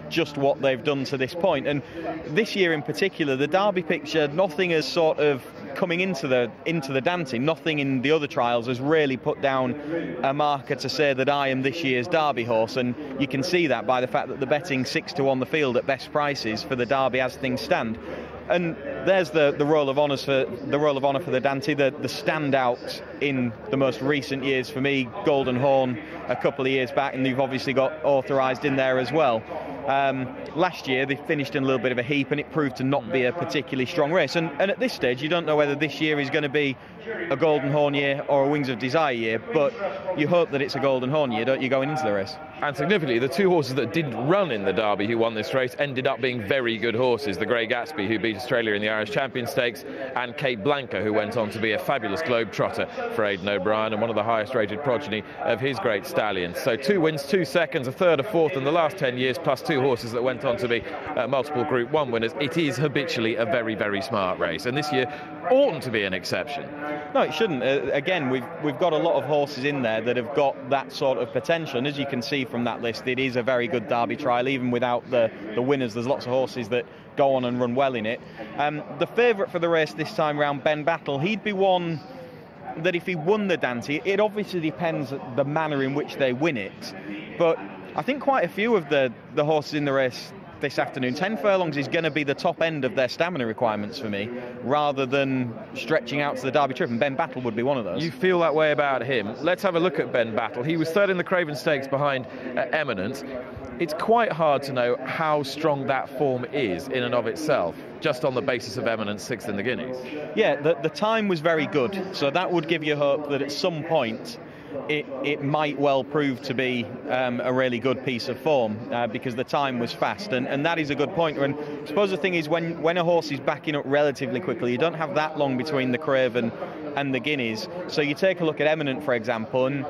just what they've done to this point. And this year in particular, the Derby picture, nothing has sort of coming into the Dante, nothing in the other trials has really put down a marker to say that I am this year's Derby horse, and you can see that by the fact that the betting 6 to 1 the field at best prices for the Derby as things stand. And there's the roll of honour for the Dante, the standout in the most recent years for me, Golden Horn a couple of years back, and you've obviously got authorised in there as well. Last year they finished in a little bit of a heap, and it proved to not be a particularly strong race, and at this stage you don't know whether this year is going to be a Golden Horn year or a Wings of Desire year, but you hope that it's a Golden Horn year, don't you, going into the race? And significantly, the two horses that didn't run in the Derby who won this race ended up being very good horses. The Grey Gatsby, who beat Australia in the Irish Champion Stakes, and Kate Blanca, who went on to be a fabulous globetrotter for Aidan O'Brien and one of the highest rated progeny of his great stallions. So 2 wins, 2 seconds, a third, a fourth in the last 10 years, plus 2 horses that went on to be multiple Group 1 winners. It is habitually a very, very smart race, and this year oughtn't to be an exception. No, it shouldn't. Again, we've got a lot of horses in there that have got that sort of potential, and as you can see from that list, it is a very good Derby trial. Even without the winners, there's lots of horses that go on and run well in it. The favourite for the race this time round, Ben Battle, he'd be one that if he won the Dante, it obviously depends the manner in which they win it, but I think quite a few of the horses in the race this afternoon, 10 furlongs is going to be the top end of their stamina requirements for me, rather than stretching out to the Derby trip, and Ben Battle would be one of those. You feel that way about him. Let's have a look at Ben Battle. He was third in the Craven Stakes behind Eminence. It's quite hard to know how strong that form is in and of itself, just on the basis of Eminence 6th in the Guineas. Yeah, the time was very good, so that would give you hope that at some point it might well prove to be a really good piece of form, because the time was fast, and that is a good point. And I suppose the thing is, when a horse is backing up relatively quickly, you don't have that long between the Craven and the Guineas, so you take a look at Eminent, for example, and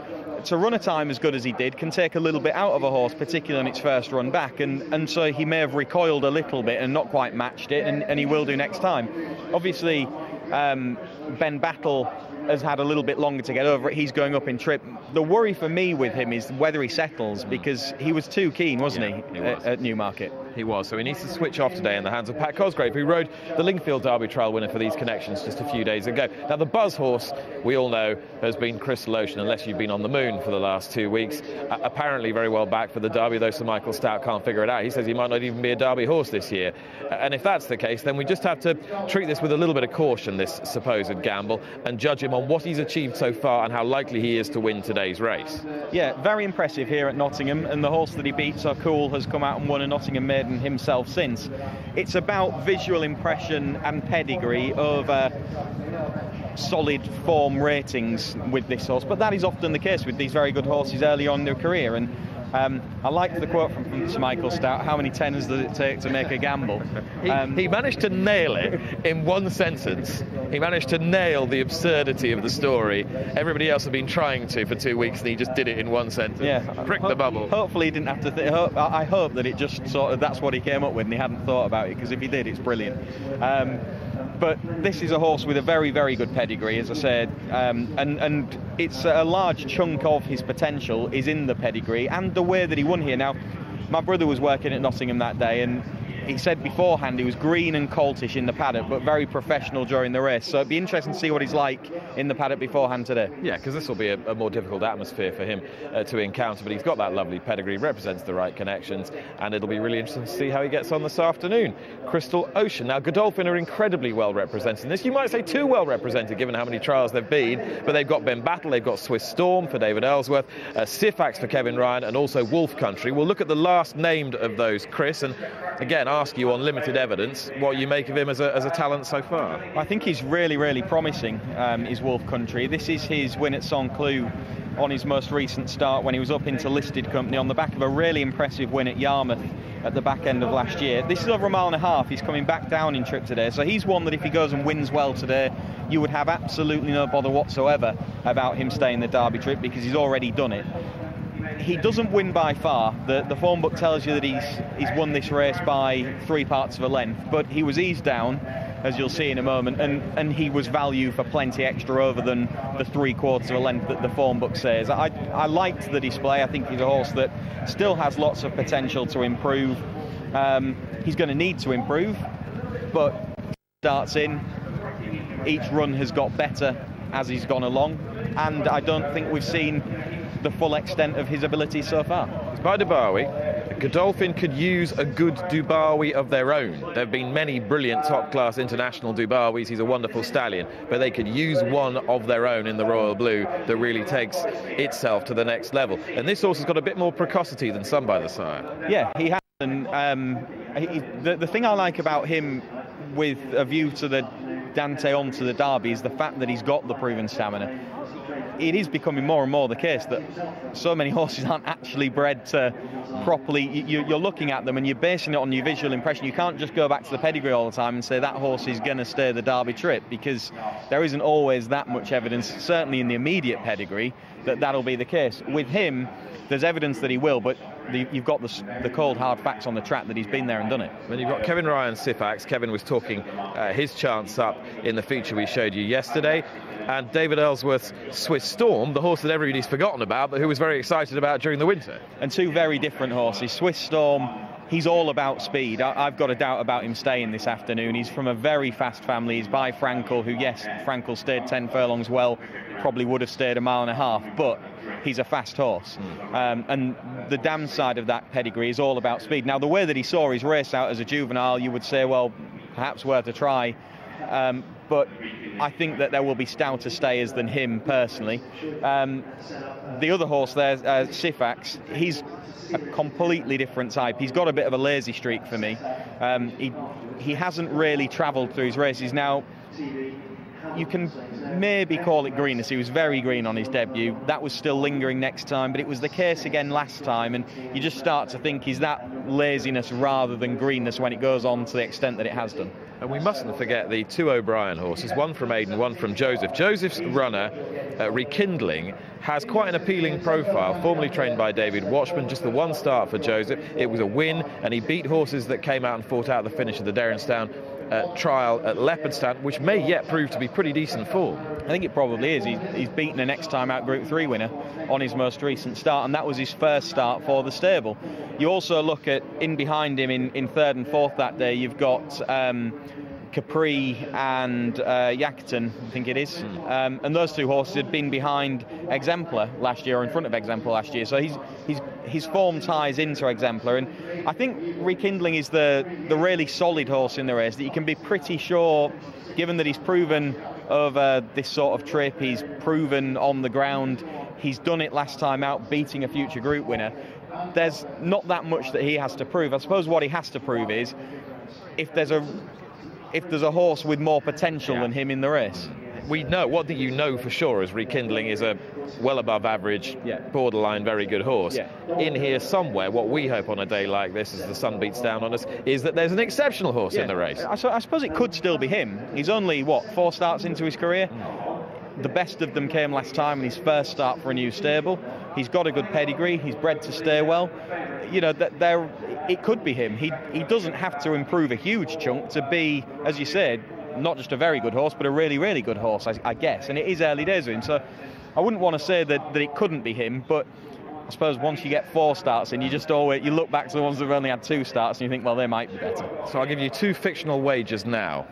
to run a time as good as he did can take a little bit out of a horse, particularly on its first run back, and so he may have recoiled a little bit and not quite matched it, and he will do next time. Obviously, Ben Battle has had a little bit longer to get over it. He's going up in trip. The worry for me with him is whether he settles, because he was too keen, wasn't he at Newmarket? He was, so he needs to switch off today in the hands of Pat Cosgrave, who rode the Lingfield Derby trial winner for these connections just a few days ago. Now, the buzz horse, we all know, has been Crystal Ocean, unless you've been on the moon for the last 2 weeks. Apparently very well back for the Derby, though Sir Michael Stout can't figure it out. He says he might not even be a Derby horse this year. And if that's the case, then we just have to treat this with a little bit of caution, this supposed gamble, and judge him on what he's achieved so far and how likely he is to win today's race. Yeah, very impressive here at Nottingham, and the horse that he beat, So Cool, has come out and won a Nottingham maiden himself since. It's about visual impression and pedigree over solid form ratings with this horse, but that is often the case with these very good horses early on in their career. And I liked the quote from Sir Michael Stout: how many tenors does it take to make a gamble? He managed to nail it in one sentence. He managed to nail the absurdity of the story. Everybody else had been trying to for 2 weeks, and he just did it in one sentence. Yeah, pricked the bubble. Hopefully he didn't have to I hope that it just sort of, that's what he came up with and he hadn't thought about it, because if he did, it's brilliant. But this is a horse with a very, very good pedigree, as I said, and it's a large chunk of his potential is in the pedigree and the way that he won here. Now, my brother was working at Nottingham that day, and he said beforehand he was green and coltish in the paddock, but very professional during the race. So it'd be interesting to see what he's like in the paddock beforehand today. Yeah, because this will be a more difficult atmosphere for him to encounter, but he's got that lovely pedigree, represents the right connections, and it'll be really interesting to see how he gets on this afternoon. Crystal Ocean. Now, Godolphin are incredibly well represented in this. You might say too well represented, given how many trials they've been, but they've got Ben Battle, they've got Swiss Storm for David Ellsworth, Syphax for Kevin Ryan, and also Wolf Country. We'll look at the last named of those, Chris, and again, ask you on limited evidence what you make of him as a talent so far. I think he's really, really promising, is Wolf Country. This is his win at Saint-Cloud on his most recent start when he was up into listed company on the back of a really impressive win at Yarmouth at the back end of last year. This is over 1.5 miles. He's coming back down in trip today, so he's one that if he goes and wins well today, you would have absolutely no bother whatsoever about him staying the Derby trip, because he's already done it. He doesn't win by far. The form book tells you that he's won this race by 3 parts of a length, but he was eased down. as you'll see in a moment, and he was value for plenty extra over than the 3/4 of a length that the form book says. I liked the display. I think he's a horse that still has lots of potential to improve. He's going to need to improve, but starts in, each run has got better as he's gone along, and I don't think we've seen the full extent of his ability so far. It's by Dubawi. Godolphin could use a good Dubawi of their own. There have been many brilliant top-class international Dubawis. He's a wonderful stallion, but they could use one of their own in the Royal Blue that really takes itself to the next level. And this horse has got a bit more precocity than some by the sire. Yeah, he has. And the thing I like about him, with a view to the Dante onto the Derby, is the fact that he's got the proven stamina. It is becoming more and more the case that so many horses aren't actually bred to properly. You're looking at them and you're basing it on your visual impression. You can't just go back to the pedigree all the time and say that horse is going to stay the Derby trip, because there isn't always that much evidence, certainly in the immediate pedigree, that that'll be the case. With him, there's evidence that he will, but you've got the cold hard facts on the track that he's been there and done it. Then you've got Kevin Ryan's Syphax. Kevin was talking his chance up in the feature we showed you yesterday. And David Ellsworth's Swiss Storm, the horse that everybody's forgotten about, but who was very excited about during the winter. And two very different horses. Swiss Storm, he's all about speed. I've got a doubt about him staying this afternoon. He's from a very fast family. He's by Frankel, who, yes, Frankel stayed 10 furlongs well, probably would have stayed a mile and a half, but he's a fast horse. And the damn side of that pedigree is all about speed. Now, the way that he saw his race out as a juvenile, you would say, well, perhaps worth a try. But I think that there will be stouter stayers than him personally. The other horse there, Syphax, he's a completely different type. He's got a bit of a lazy streak for me. He hasn't really travelled through his races. Now, you can maybe call it greenness. He was very green on his debut. That was still lingering next time, but it was the case again last time, and you just start to think, is that laziness rather than greenness when it goes on to the extent that it has done? And we mustn't forget the two O'Brien horses, one from Aidan, one from Joseph. Joseph's runner, Rekindling, has quite an appealing profile, formerly trained by David Watchman. Just the one start for Joseph. It was a win, and he beat horses that came out and fought out the finish of the Derrinstown trial at Leopardstown, which may yet prove to be pretty decent form. I think it probably is. He's beaten a next time out Group 3 winner on his most recent start, and that was his first start for the stable. You also look at in behind him in third and fourth that day, you've got Capri and Yakuton, I think it is. And those two horses had been behind Exemplar last year, or in front of Exemplar last year. So his form ties into Exemplar, and I think Rekindling is the really solid horse in the race that you can be pretty sure, given that he's proven over this sort of trip, he's proven on the ground, he's done it last time out beating a future group winner. There's not that much that he has to prove. I suppose what he has to prove is if there's a horse with more potential than him in the race. We know, what do you know for sure is Rekindling is a well above average, borderline very good horse. In here somewhere, what we hope on a day like this, as the sun beats down on us, is that there's an exceptional horse in the race. I suppose it could still be him. He's only, 4 starts into his career? The best of them came last time in his first start for a new stable. He's got a good pedigree. He's bred to stay well. You know, it could be him. He doesn't have to improve a huge chunk to be, as you said, not just a very good horse, but a really, really good horse, I guess. And it is early days with him. So I wouldn't want to say that it couldn't be him, but I suppose once you get 4 starts in, you look back to the ones that have only had 2 starts and you think, well, they might be better. So I'll give you 2 fictional wagers now.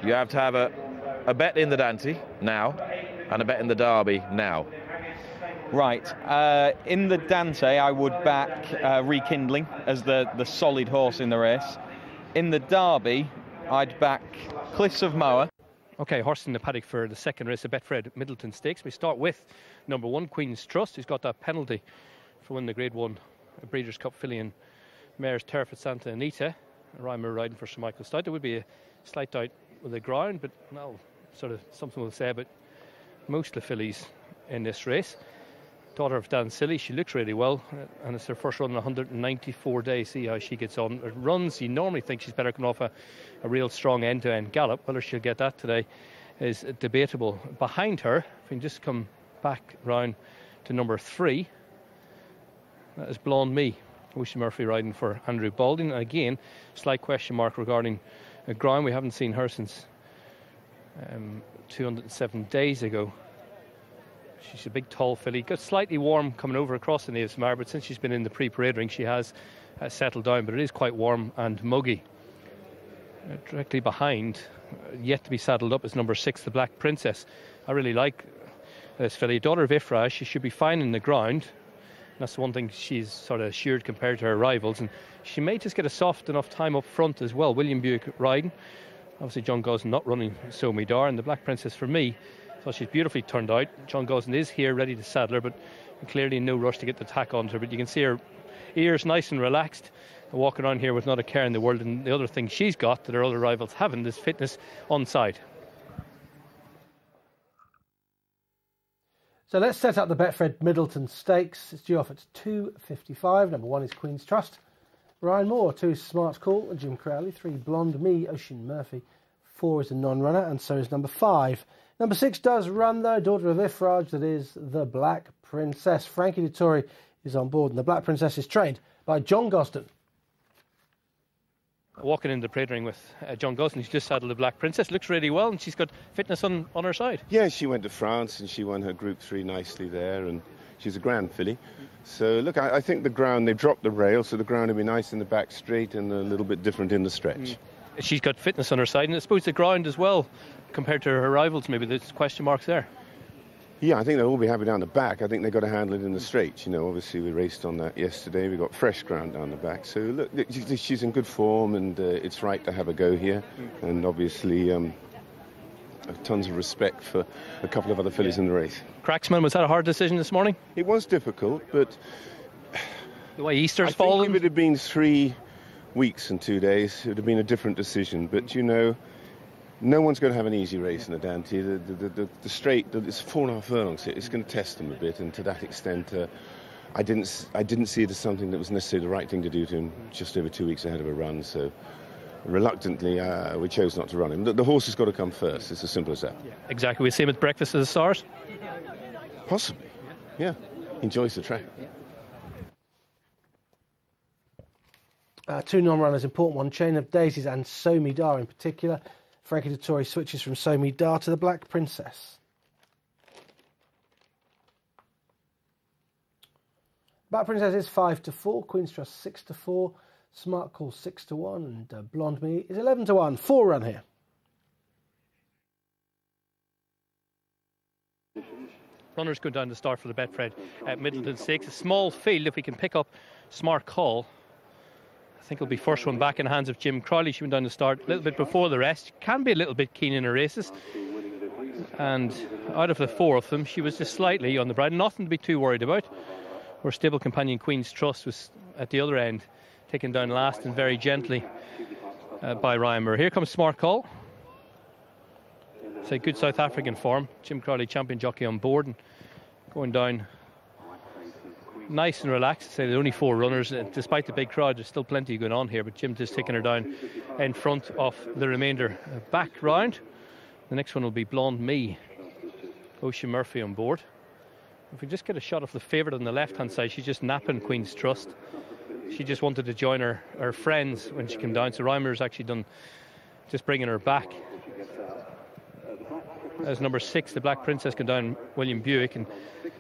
You have to have a bet in the Dante now and a bet in the Derby now. Right. In the Dante, I would back Rekindling as the solid horse in the race. In the Derby, I'd back Cliffs of Moher. Okay, horse in the paddock for the second race of Betfred Middleton Stakes. We start with number 1, Queen's Trust, who's got that penalty for winning the Grade 1 Breeders' Cup filly in mares Betrfed, Santa Anita. Reimer riding for Sir Michael Stout. There would be a slight doubt with the ground, but now sort of something we'll say about most of the fillies in this race. Daughter of Dan Silly, she looks really well, and it's her first run in 194 days. See how she gets on. It runs, you normally think she's better coming off a real strong end-to-end gallop. Whether she'll get that today is debatable. Behind her, if we can just come back round to number 3, that is Blonde Me, Wishy Murphy riding for Andrew Balding. And again, slight question mark regarding ground. We haven't seen her since 207 days ago. She's a big, tall filly. Got slightly warm coming over across the Naves Mare, but since she's been in the pre-parade ring, she has settled down, but it is quite warm and muggy. Directly behind, yet to be saddled up, is number 6, the Black Princess. I really like this filly. Daughter of Ifra, she should be fine in the ground. That's the one thing she's sort of assured compared to her rivals, and she may just get a soft enough time up front as well. William Buick riding. Obviously, John Gosden not running So Me Dar, and the Black Princess, for me, so she's beautifully turned out. John Gosden is here ready to saddle her, but clearly no rush to get the tack onto her. But you can see her ears nice and relaxed, walking around here with not a care in the world. And the other thing she's got that her other rivals haven't is fitness on side. So let's set up the Betfred Middleton Stakes. It's due off at 2:55. Number 1 is Queen's Trust. Ryan Moore, 2 is Smart Call, Jim Crowley. 3, Blonde Me, Ocean Murphy. 4 is a non-runner, and so is number 5. Number 6 does run, though, Daughter of Ifraj, that is the Black Princess. Frankie de Torre is on board, and the Black Princess is trained by John Gosden. Walking in the parade ring with John Gosden, who's just saddled the Black Princess. Looks really well, and she's got fitness on her side. Yeah, she went to France, and she won her Group 3 nicely there, and she's a grand filly. So, look, I think the ground, they've dropped the rail, so the ground will be nice in the back straight and a little bit different in the stretch. She's got fitness on her side, and I suppose the ground as well, compared to her rivals, maybe there's question marks there. Yeah, I think they'll all be happy down the back. I think they've got to handle it in the straight. You know, obviously we raced on that yesterday. We got fresh ground down the back. So, look, she's in good form, and it's right to have a go here. And obviously, tons of respect for a couple of other fillies in the race. Cracksman, was that a hard decision this morning? It was difficult, but the way Easter's I fallen? think if it had been 3 weeks and 2 days, it would have been a different decision. But, you know, no one's going to have an easy race in the Dante. The straight, it's 4.5 furlongs. It's going to test them a bit, and to that extent, I didn't see it as something that was necessarily the right thing to do to him just over 2 weeks ahead of a run. So, reluctantly, we chose not to run him. The horse has got to come first. It's as simple as that. Yeah, exactly. We see him at Breakfast of the Stars. Possibly, yeah. Enjoys the track. 2 non-runners, important one, Chain of Daisies and So Me Dar in particular. Frankie de Torre switches from So Me Dar to the Black Princess. Black Princess is 5-4, Queen's Trust 6-4, Smart Call 6-1, and Blonde Me is 11-1. 4 run here. Runners go down to start for the Betfred at Middleton Stakes. A small field. If we can pick up Smart Call, I think it'll be first one back in the hands of Jim Crowley. She went down to start a little bit before the rest. Can be a little bit keen in her races. And out of the 4 of them, she was just slightly on the bride. Nothing to be too worried about. Her stable companion Queen's Trust was at the other end, taken down last and very gently by Ryan Moore. Here comes Smart Call. It's a good South African form. Jim Crowley, champion jockey, on board and going down nice and relaxed. Say there are only 4 runners. Despite the big crowd, there's still plenty going on here, but Jim just taking her down in front of the remainder. Back round. The next one will be Blonde Me. Ocean Murphy on board. If we just get a shot of the favourite on the left-hand side, she's just napping Queen's Trust. She just wanted to join her friends when she came down, so Reimer's actually done just bringing her back. As number 6, the Black Princess, came down William Buick, and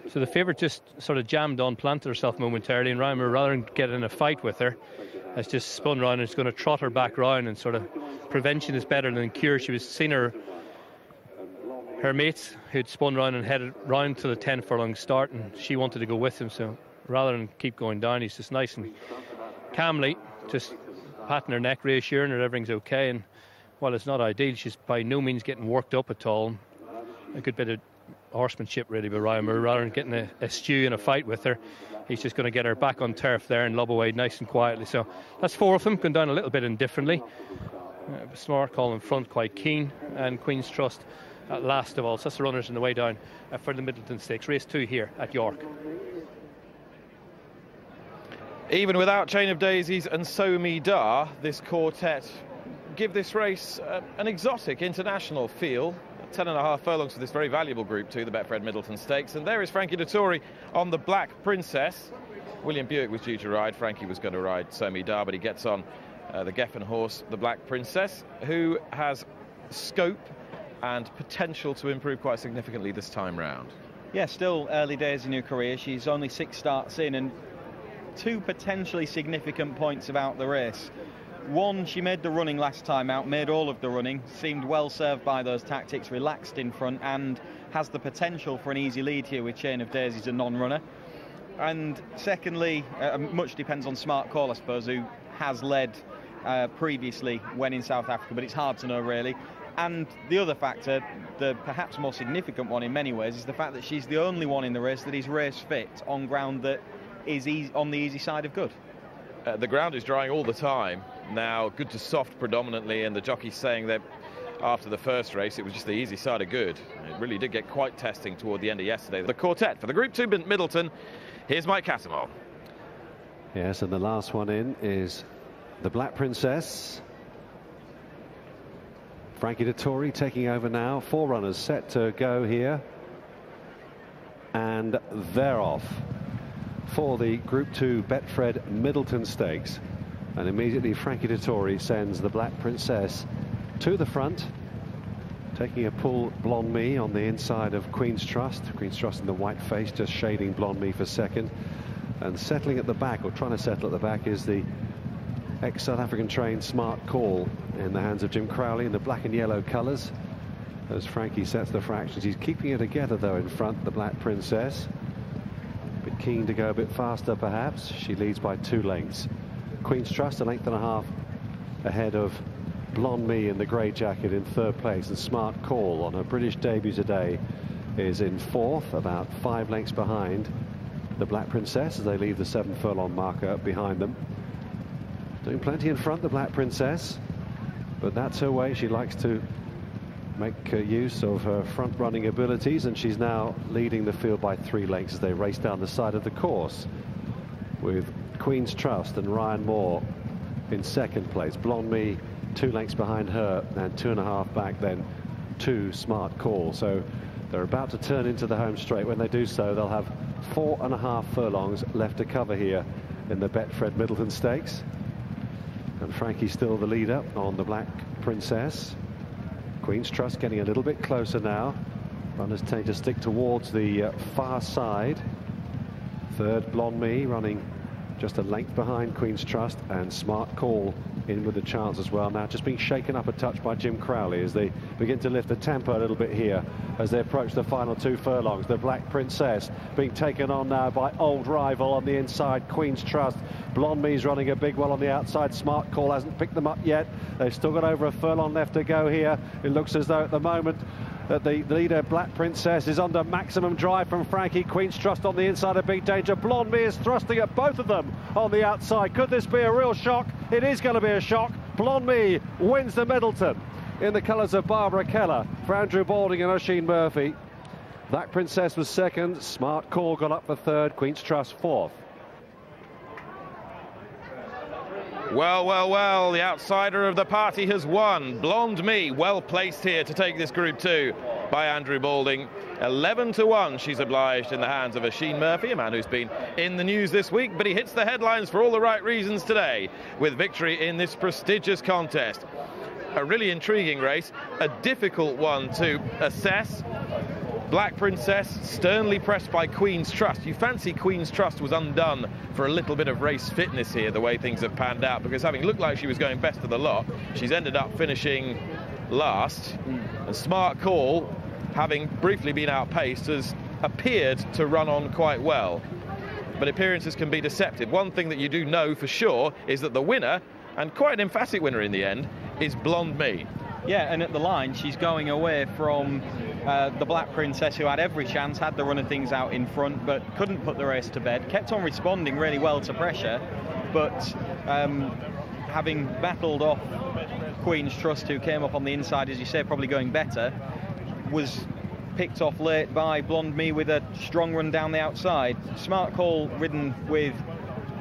so the favourite just sort of jammed on, planted herself momentarily, and Reimer, rather than get in a fight with her, has just spun round and is going to trot her back round, and sort of prevention is better than cure. She was seeing her mates who'd spun round and headed round to the 10 furlong start, and she wanted to go with him, so rather than keep going down, he's just nice and calmly just patting her neck, reassuring her everything's okay. And while it's not ideal, she's by no means getting worked up at all. A good bit of horsemanship really by Ryan Moore. Rather than getting a stew in a fight with her, he's just going to get her back on turf there and lob away nice and quietly. So that's 4 of them, going down a little bit indifferently. Smart Call in front, quite keen, and Queen's Trust at last of all. So that's the runners on the way down for the Middleton Stakes. Race 2 here at York. Even without Chain of Daisies and So Me Dar, this quartet give this race an exotic international feel. 10.5 furlongs for this very valuable Group 2, the Betfred Middleton Stakes. And there is Frankie de Torre on the Black Princess. William Buick was due to ride. Frankie was going to ride So Me Dar, but he gets on the Geffen horse, the Black Princess, who has scope and potential to improve quite significantly this time round. Yeah, still early days in her career. She's only 6 starts in, and 2 potentially significant points about the race. One, she made the running last time out, made all of the running, seemed well served by those tactics, relaxed in front, and has the potential for an easy lead here with Chain of Daisies, a non-runner. And secondly, much depends on Smart Call, I suppose, who has led previously when in South Africa, but it's hard to know really. And the other factor, the perhaps more significant one in many ways, is the fact that she's the only one in the race that is race fit on ground that is on the easy side of good. The ground is drying all the time now, good to soft predominantly, and the jockey's saying that after the first race it was just the easy side of good. It really did get quite testing toward the end of yesterday. The quartet for the Group 2 Middleton. Here's Mike Casimir. Yes, and the last one in is the Black Princess. Frankie de Torre taking over now. 4 runners set to go here. And they're off for the Group 2 Betfred Middleton Stakes. And immediately Frankie de Torre sends the Black Princess to the front, taking a pull Blonde Me on the inside of Queen's Trust. Queen's Trust in the white face, just shading Blonde Me for second. And settling at the back, or trying to settle at the back, is the ex-South African trained Smart Call in the hands of Jim Crowley in the black and yellow colours. As Frankie sets the fractions, he's keeping it together though in front, the Black Princess. A bit keen to go a bit faster perhaps. She leads by 2 lengths. Queen's Trust 1.5 lengths ahead of Blonde Me in the grey jacket in 3rd place, and Smart Call on her British debut today is in 4th, about 5 lengths behind the Black Princess as they leave the 7 furlong marker behind them. Doing plenty in front, the Black Princess, but that's her way. She likes to make use of her front running abilities, and she's now leading the field by 3 lengths as they race down the side of the course, with Queen's Trust and Ryan Moore in 2nd place. Blonde Me 2 lengths behind her, and 2.5 back then to Smart Call. So they're about to turn into the home straight. When they do so, they'll have 4.5 furlongs left to cover here in the Betfred Middleton Stakes. And Frankie's still the leader on the Black Princess. Queen's Trust getting a little bit closer now. Runners tend to stick towards the far side. 3rd, Blonde Me running just a length behind Queen's Trust, and Smart Call in with a chance as well. Now just being shaken up a touch by Jim Crowley as they begin to lift the tempo a little bit here as they approach the final 2 furlongs. The Black Princess being taken on now by old rival on the inside, Queen's Trust. Blonde Me's running a big one on the outside. Smart Call hasn't picked them up yet. They've still got over a furlong left to go here. It looks as though at the moment that the leader, Black Princess, is under maximum drive from Frankie. Queen's Trust on the inside of big danger. Blonde Me is thrusting at both of them on the outside. Could this be a real shock? It is going to be a shock. Blonde Me wins the Middleton in the colours of Barbara Keller for Andrew Balding and Oisin Murphy. Black Princess was 2nd. Smart Call got up for 3rd. Queen's Trust 4th. Well, well, well, the outsider of the party has won. Blonde Me, well placed here to take this Group 2 by Andrew Balding. 11-1 she's obliged in the hands of Oisin Murphy, a man who's been in the news this week, but he hits the headlines for all the right reasons today with victory in this prestigious contest. A really intriguing race, a difficult one to assess. Black Princess sternly pressed by Queen's Trust. You fancy Queen's Trust was undone for a little bit of race fitness here, the way things have panned out, because having looked like she was going best of the lot, she's ended up finishing last. And Smart Call, having briefly been outpaced, has appeared to run on quite well. But appearances can be deceptive. One thing that you do know for sure is that the winner, and quite an emphatic winner in the end, is Blonde Me. Yeah, and at the line, she's going away from the Black Princess, who had every chance, had the run of things out in front, but couldn't put the race to bed. Kept on responding really well to pressure, but having battled off Queen's Trust, who came up on the inside, as you say, probably going better, was picked off late by Blonde Me with a strong run down the outside. Smart Call ridden with,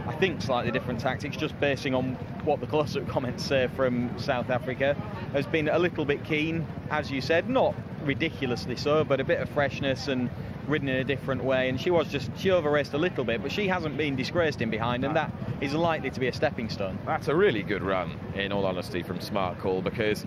I think, slightly different tactics, just basing on what the close-up comments say from South Africa. Has been a little bit keen, as you said, not ridiculously so, but a bit of freshness and ridden in a different way. And she over-raced a little bit, but she hasn't been disgraced in behind, and that is likely to be a stepping stone. That's a really good run, in all honesty, from Smart Call, because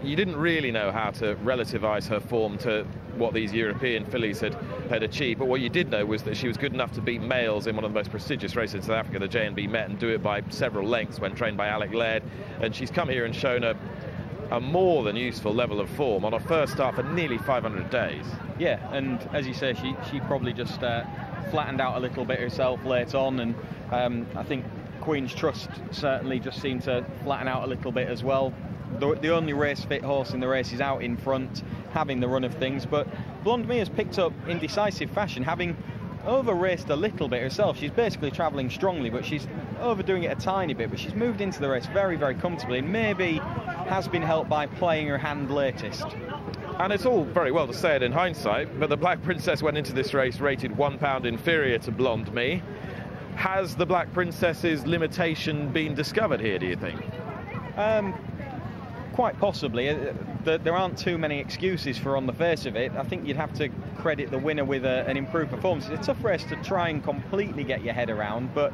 you didn't really know how to relativise her form to what these European fillies had achieved, but what you did know was that she was good enough to beat males in one of the most prestigious races in South Africa, the J&B Met, and do it by several lengths when trained by Alec Laird. And she's come here and shown a more than useful level of form on a first start for nearly 500 days. Yeah, and as you say, she probably just flattened out a little bit herself late on, and I think Queen's Trust certainly just seemed to flatten out a little bit as well. The only race fit horse in the race is out in front, having the run of things, but Blonde Me has picked up in decisive fashion, having over-raced a little bit herself. She's basically travelling strongly, but she's overdoing it a tiny bit, but she's moved into the race very, very comfortably, and maybe has been helped by playing her hand latest. And it's all very well to say it in hindsight, but the Black Princess went into this race rated £1 inferior to Blonde Me. Has the Black Princess's limitation been discovered here, do you think? Quite possibly. There aren't too many excuses for on the face of it. I think you'd have to credit the winner with an improved performance. It's a tough race to try and completely get your head around, but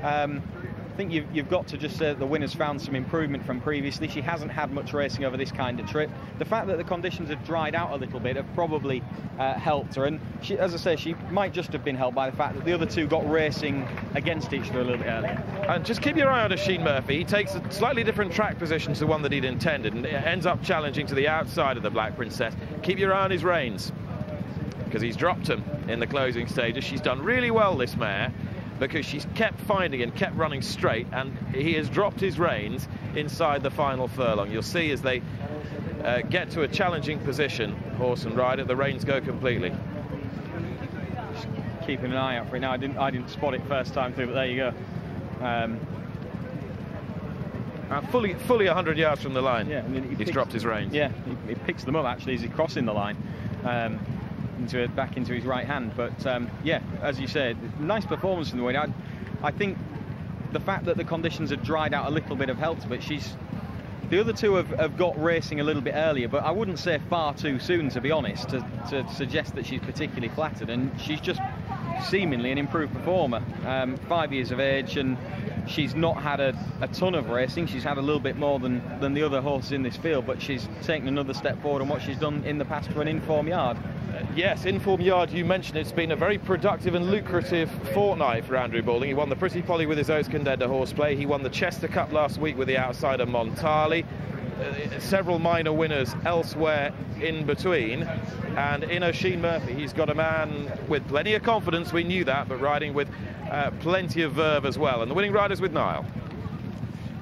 I think you've got to just say that the winner's found some improvement from previously. She hasn't had much racing over this kind of trip. The fact that the conditions have dried out a little bit have probably helped her, and she, as I say, she might just have been helped by the fact that the other two got racing against each other a little bit earlier. And just keep your eye on Oisin Murphy. He takes a slightly different track position to the one that he'd intended, and ends up challenging to the outside of the Black Princess. Keep your eye on his reins, because he's dropped them in the closing stages. She's done really well, this mare, because she's kept finding and kept running straight, and he has dropped his reins inside the final furlong. You'll see as they get to a challenging position, horse and rider, the reins go completely. Just keeping an eye out for it now. I didn't spot it first time through, but there you go. Fully 100 yards from the line. Yeah, and he's dropped his reins. Yeah, he picks them up actually as he's crossing the line. Back into his right hand, but yeah, as you said, nice performance from the winner. I think the fact that the conditions have dried out a little bit have helped, but the other two have got racing a little bit earlier, but I wouldn't say far too soon, to be honest, to suggest that she's particularly flattered, and she's just seemingly an improved performer. 5 years of age, and she's not had a ton of racing. She's had a little bit more than the other horses in this field, but she's taken another step forward on what she's done in the past for an Inform Yard. Yes, Inform Yard, you mentioned it's been a very productive and lucrative fortnight for Andrew Balding. He won the Pretty Polly with his Oaks Contender horseplay. He won the Chester Cup last week with the outsider Montali. Several minor winners elsewhere in between. And in Oisin Murphy, he's got a man with plenty of confidence, we knew that, but riding with plenty of verve as well. And the winning rider's with Niall.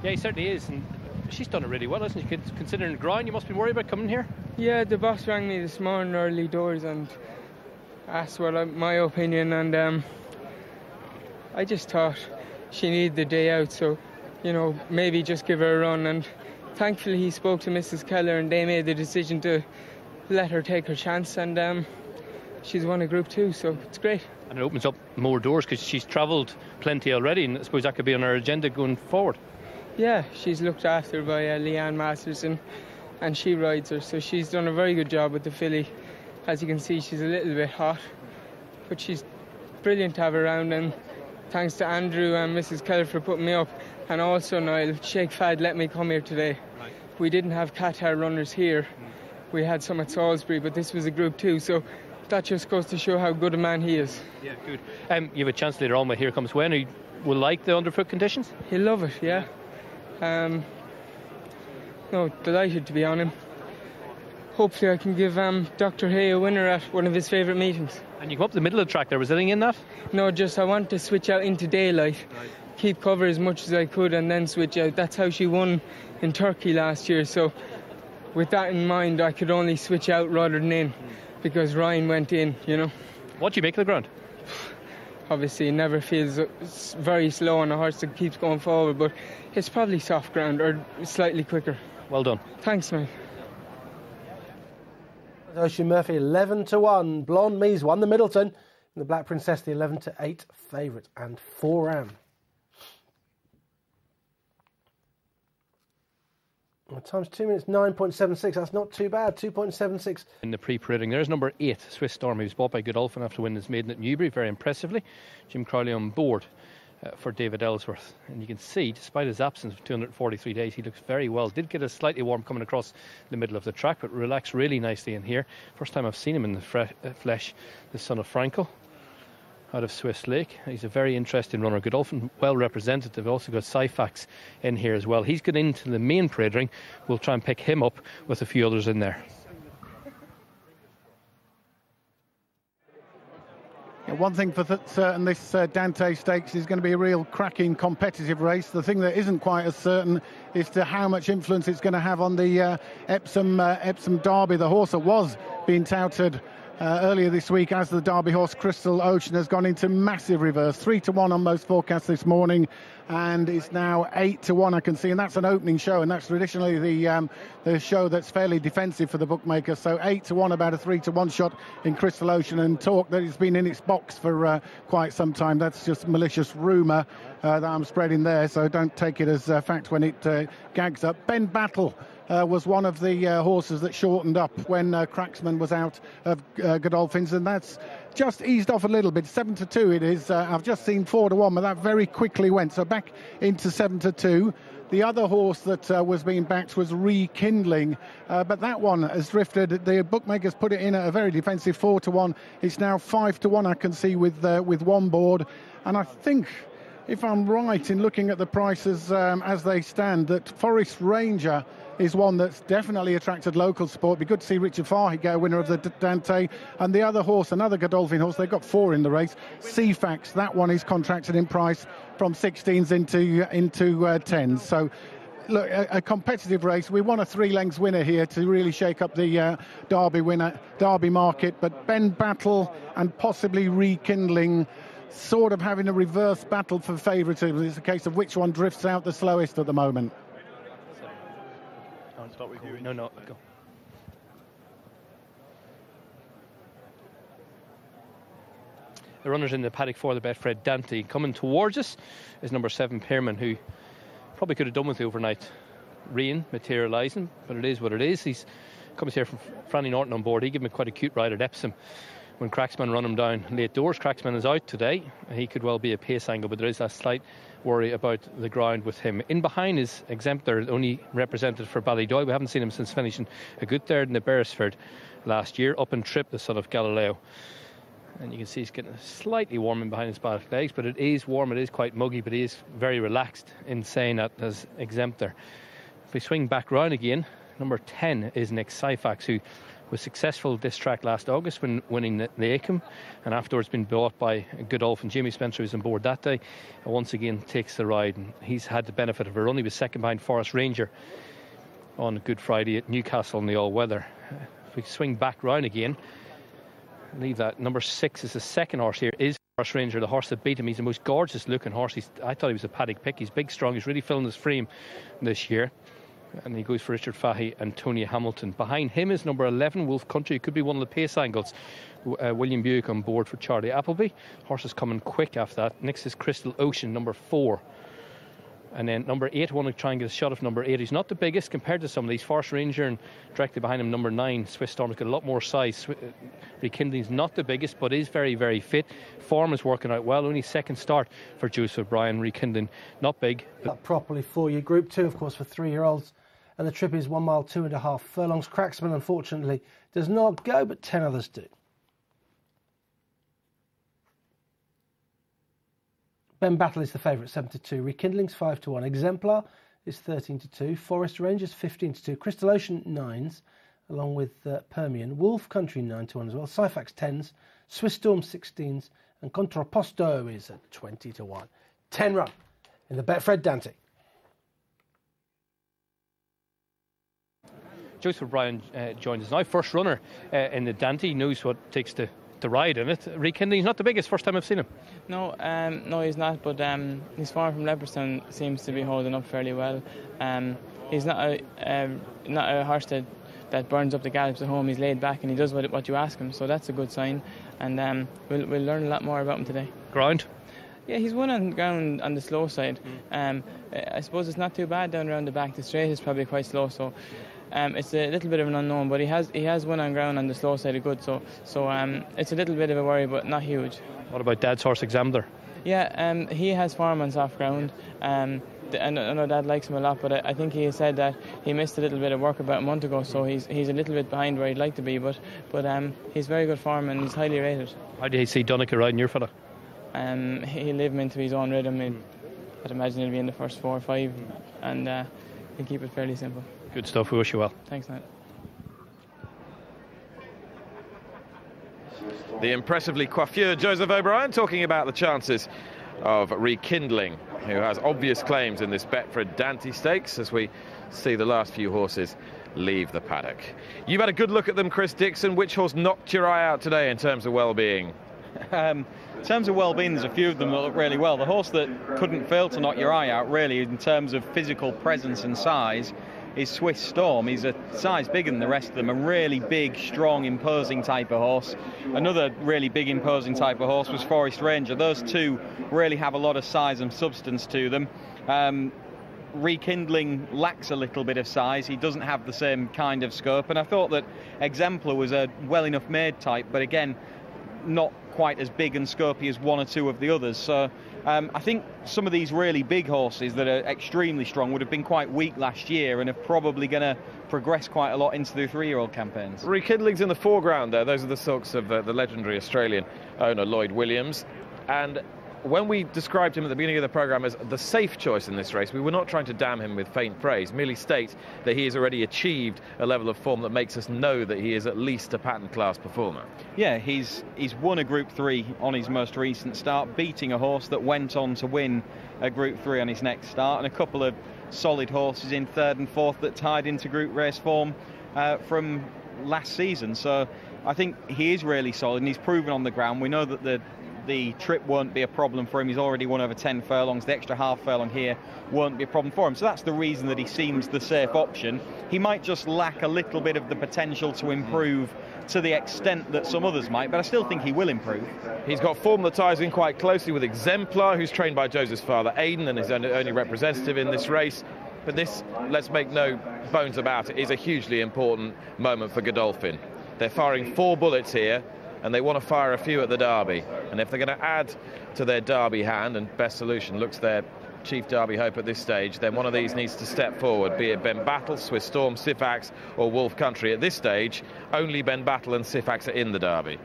Yeah, he certainly is. And she's done it really well, hasn't she? Considering the grind, you must be worried about coming here. Yeah, the boss rang me this morning early doors and asked my opinion, and I just thought she needed the day out, so, you know, maybe just give her a run. And thankfully he spoke to Mrs. Keller and they made the decision to let her take her chance, and she's won a Group 2, so it's great. And it opens up more doors because she's travelled plenty already, and I suppose that could be on her agenda going forward. Yeah, she's looked after by Leanne Masterson, and she rides her, so she's done a very good job with the filly. As you can see, she's a little bit hot, but she's brilliant to have around, and thanks to Andrew and Mrs. Keller for putting me up, and also Niall, Sheikh Fad let me come here today. Right. We didn't have Qatar runners here. We had some at Salisbury, but this was a Group 2, so that just goes to show how good a man he is. Yeah, good. You have a chance later on with Here Comes When. He will like the underfoot conditions? He'll love it, yeah. No, delighted to be on him. Hopefully I can give Dr. Hay a winner at one of his favourite meetings. And you come up the middle of the track there, was anything in that? No, just I want to switch out into daylight, keep cover as much as I could and then switch out. That's how she won in Turkey last year, so with that in mind I could only switch out rather than in, because Ryan went in, you know. What do you make of the ground? Obviously it never feels very slow on a horse that keeps going forward, but it's probably soft ground or slightly quicker. Well done. Thanks, mate. Oisin Murphy 11-1. Blonde Me's won the Middleton. And the Black Princess the 11-8 favourite, and 4 ran. Well, time's 2 minutes 9.76. That's not too bad. 2.76 in the pre-parading. There's number 8, Swiss Storm, who was bought by Godolphin after winning his maiden at Newbury very impressively. Jim Crowley on board. for David Ellsworth. And you can see, despite his absence of 243 days, he looks very well. Did get a slightly warm coming across the middle of the track, but relaxed really nicely in here. First time I've seen him in the flesh, the son of Franco, out of Swiss Lake. He's a very interesting runner. Godolphin well represented. They've also got Syphax in here as well. He's got into the main parade ring. We'll try and pick him up with a few others in there. One thing for certain, this Dante Stakes is going to be a real cracking competitive race. The thing that isn't quite as certain is to how much influence it's going to have on the Epsom Derby. The horse that was being touted earlier this week as the Derby horse, Crystal Ocean, has gone into massive reverse. 3-1 on most forecasts this morning, and it's now 8-1 I can see, and that's an opening show, and that's traditionally the show that's fairly defensive for the bookmakers. So 8-1, about a 3-1 shot in Crystal Ocean, and talk that it's been in its box for quite some time. That's just malicious rumour that I'm spreading there, so don't take it as fact when it gags up. Ben Battle was one of the horses that shortened up when Cracksman was out of Godolphin's, and that's just eased off a little bit. 7-2 it is. I've just seen 4-1, but that very quickly went. So back into 7-2. The other horse that was being backed was Rekindling, but that one has drifted. The bookmakers put it in at a very defensive 4-1. It's now 5-1 I can see with one board, and I think, if I'm right in looking at the prices as they stand, that Forest Ranger is one that's definitely attracted local support. It'd be good to see Richard Fahey go winner of the Dante. And the other horse, another Godolphin horse, they've got 4 in the race, Syphax, that one is contracted in price from 16s into 10s. So look, a competitive race. We want a 3 lengths winner here to really shake up the Derby market. But Ben Battle and possibly Rekindling sort of having a reverse battle for favouritism. It's a case of which one drifts out the slowest at the moment. No, go. The runners in the paddock for the Betfred, Dante. Coming towards us is number 7, Pearman, who probably could have done with the overnight rain materialising, but it is what it is. He's comes here from Franny Norton on board. He gave him quite a cute ride at Epsom when Cracksman run him down late doors. Cracksman is out today. He could well be a pace angle, but there is a slight worry about the ground with him. In behind is Exemplar, only represented for Ballydoyle. We haven't seen him since finishing a good third in the Betrfed last year. Up and Trip, the son of Galileo. And you can see he's getting slightly warm in behind his back legs, but it is warm, it is quite muggy, but he is very relaxed in saying that as Exemplar. If we swing back round again, number 10 is Nick Syphax, who was successful this track last August when winning the Acom, and afterwards been bought by Godolphin. Jamie Spencer was on board that day and once again takes the ride, and he's had the benefit of a run. He was second behind Forest Ranger on Good Friday at Newcastle in the all-weather. If we swing back round again, leave that, number 6 is the second horse here, is Forest Ranger, the horse that beat him. He's the most gorgeous looking horse. I thought he was a paddock pick. He's big, strong, he's really filling his frame this year. And he goes for Richard Fahey and Tony Hambleton. Behind him is number 11, Wolf Country. It could be one of the pace angles. William Buick on board for Charlie Appleby. Horse is coming quick after that. Next is Crystal Ocean, number 4. And then number 8, I want to try and get a shot of number 8. He's not the biggest compared to some of these. Forest Ranger, and directly behind him, number 9, Swiss Storm, has got a lot more size. Rekindling's not the biggest, but is very, very fit. Form is working out well. Only second start for Joseph O'Brien. Rekindling, not big. Not properly for you. Group 2, of course, for 3-year-olds. And the trip is 1 mile, 2.5 furlongs. Cracksman, unfortunately, does not go, but 10 others do. Ben Battle is the favourite, 7-2. Rekindling's 5-1. Exemplar is 13-2. Forest Rangers 15-2. Crystal Ocean 9s, along with Permian. Wolf Country 9-1 as well. Syphax 10s. Swiss Storm 16s. And Contraposto is at 20-1. 10 run in the Betfred Dante. Joseph O'Brien joins us now. First runner in the Dante. He knows what it takes to ride in it. Rekindling's not the biggest. First time I've seen him. No, he's not. But his form from Leopardstown seems to be holding up fairly well. He's not a horse that burns up the gallops at home. He's laid back and he does what you ask him. So that's a good sign. And we'll learn a lot more about him today. Ground. Yeah, he's won on ground on the slow side. I suppose it's not too bad down around the back. The straight is probably quite slow. So. It's a little bit of an unknown, but he has won on ground on the slow side of good, so it's a little bit of a worry, but not huge. What about Dad's horse, Exemplar? Yeah, he has form on soft ground. I know Dad likes him a lot, but I think he said that he missed a little bit of work about a month ago, so he's a little bit behind where he'd like to be, but he's very good form and he's highly rated. How do you see Donncha riding your fella? He'll leave him into his own rhythm. I'd imagine he'll be in the first 4 or 5, and he'll keep it fairly simple. Good stuff, we wish you well. Thanks, Nat. The impressively coiffured Joseph O'Brien talking about the chances of rekindling, who has obvious claims in this Betfred Dante Stakes, as we see the last few horses leave the paddock. You've had a good look at them, Chris Dixon. Which horse knocked your eye out today in terms of well-being? In terms of well-being, there's a few of them that look really well. The horse that couldn't fail to knock your eye out, really, in terms of physical presence and size, is Swiss Storm. He's a size bigger than the rest of them, a really big, strong, imposing type of horse. Another really big, imposing type of horse was Forest Ranger. Those two really have a lot of size and substance to them. Rekindling lacks a little bit of size. He doesn't have the same kind of scope, and I thought that Exemplar was a well enough made type, but again, not quite as big and scopy as one or two of the others. So I think some of these really big horses that are extremely strong would have been quite weak last year and are probably going to progress quite a lot into the 3-year-old campaigns. Rekindling's in the foreground there. Those are the silks of the legendary Australian owner Lloyd Williams. And when we described him at the beginning of the programme as the safe choice in this race, we were not trying to damn him with faint praise, merely state that he has already achieved a level of form that makes us know that he is at least a patent class performer. Yeah, he's won a Group 3 on his most recent start, beating a horse that went on to win a Group 3 on his next start, and a couple of solid horses in 3rd and 4th that tied into group race form from last season. So I think he is really solid, and he's proven on the ground. We know that the trip won't be a problem for him. He's already won over 10 furlongs. The extra half furlong here won't be a problem for him. So that's the reason that he seems the safe option. He might just lack a little bit of the potential to improve to the extent that some others might, but I still think he will improve. He's got form that ties in quite closely with Exemplar, who's trained by Joseph's father Aidan and is only representative in this race. But this, let's make no bones about it, is a hugely important moment for Godolphin. They're firing 4 bullets here, and they want to fire a few at the Derby. And if they're going to add to their Derby hand, and Best Solution looks their chief Derby hope at this stage, then one of these needs to step forward, be it Ben Battle, Swiss Storm, Syphax or Wolf Country. At this stage, only Ben Battle and Syphax are in the Derby.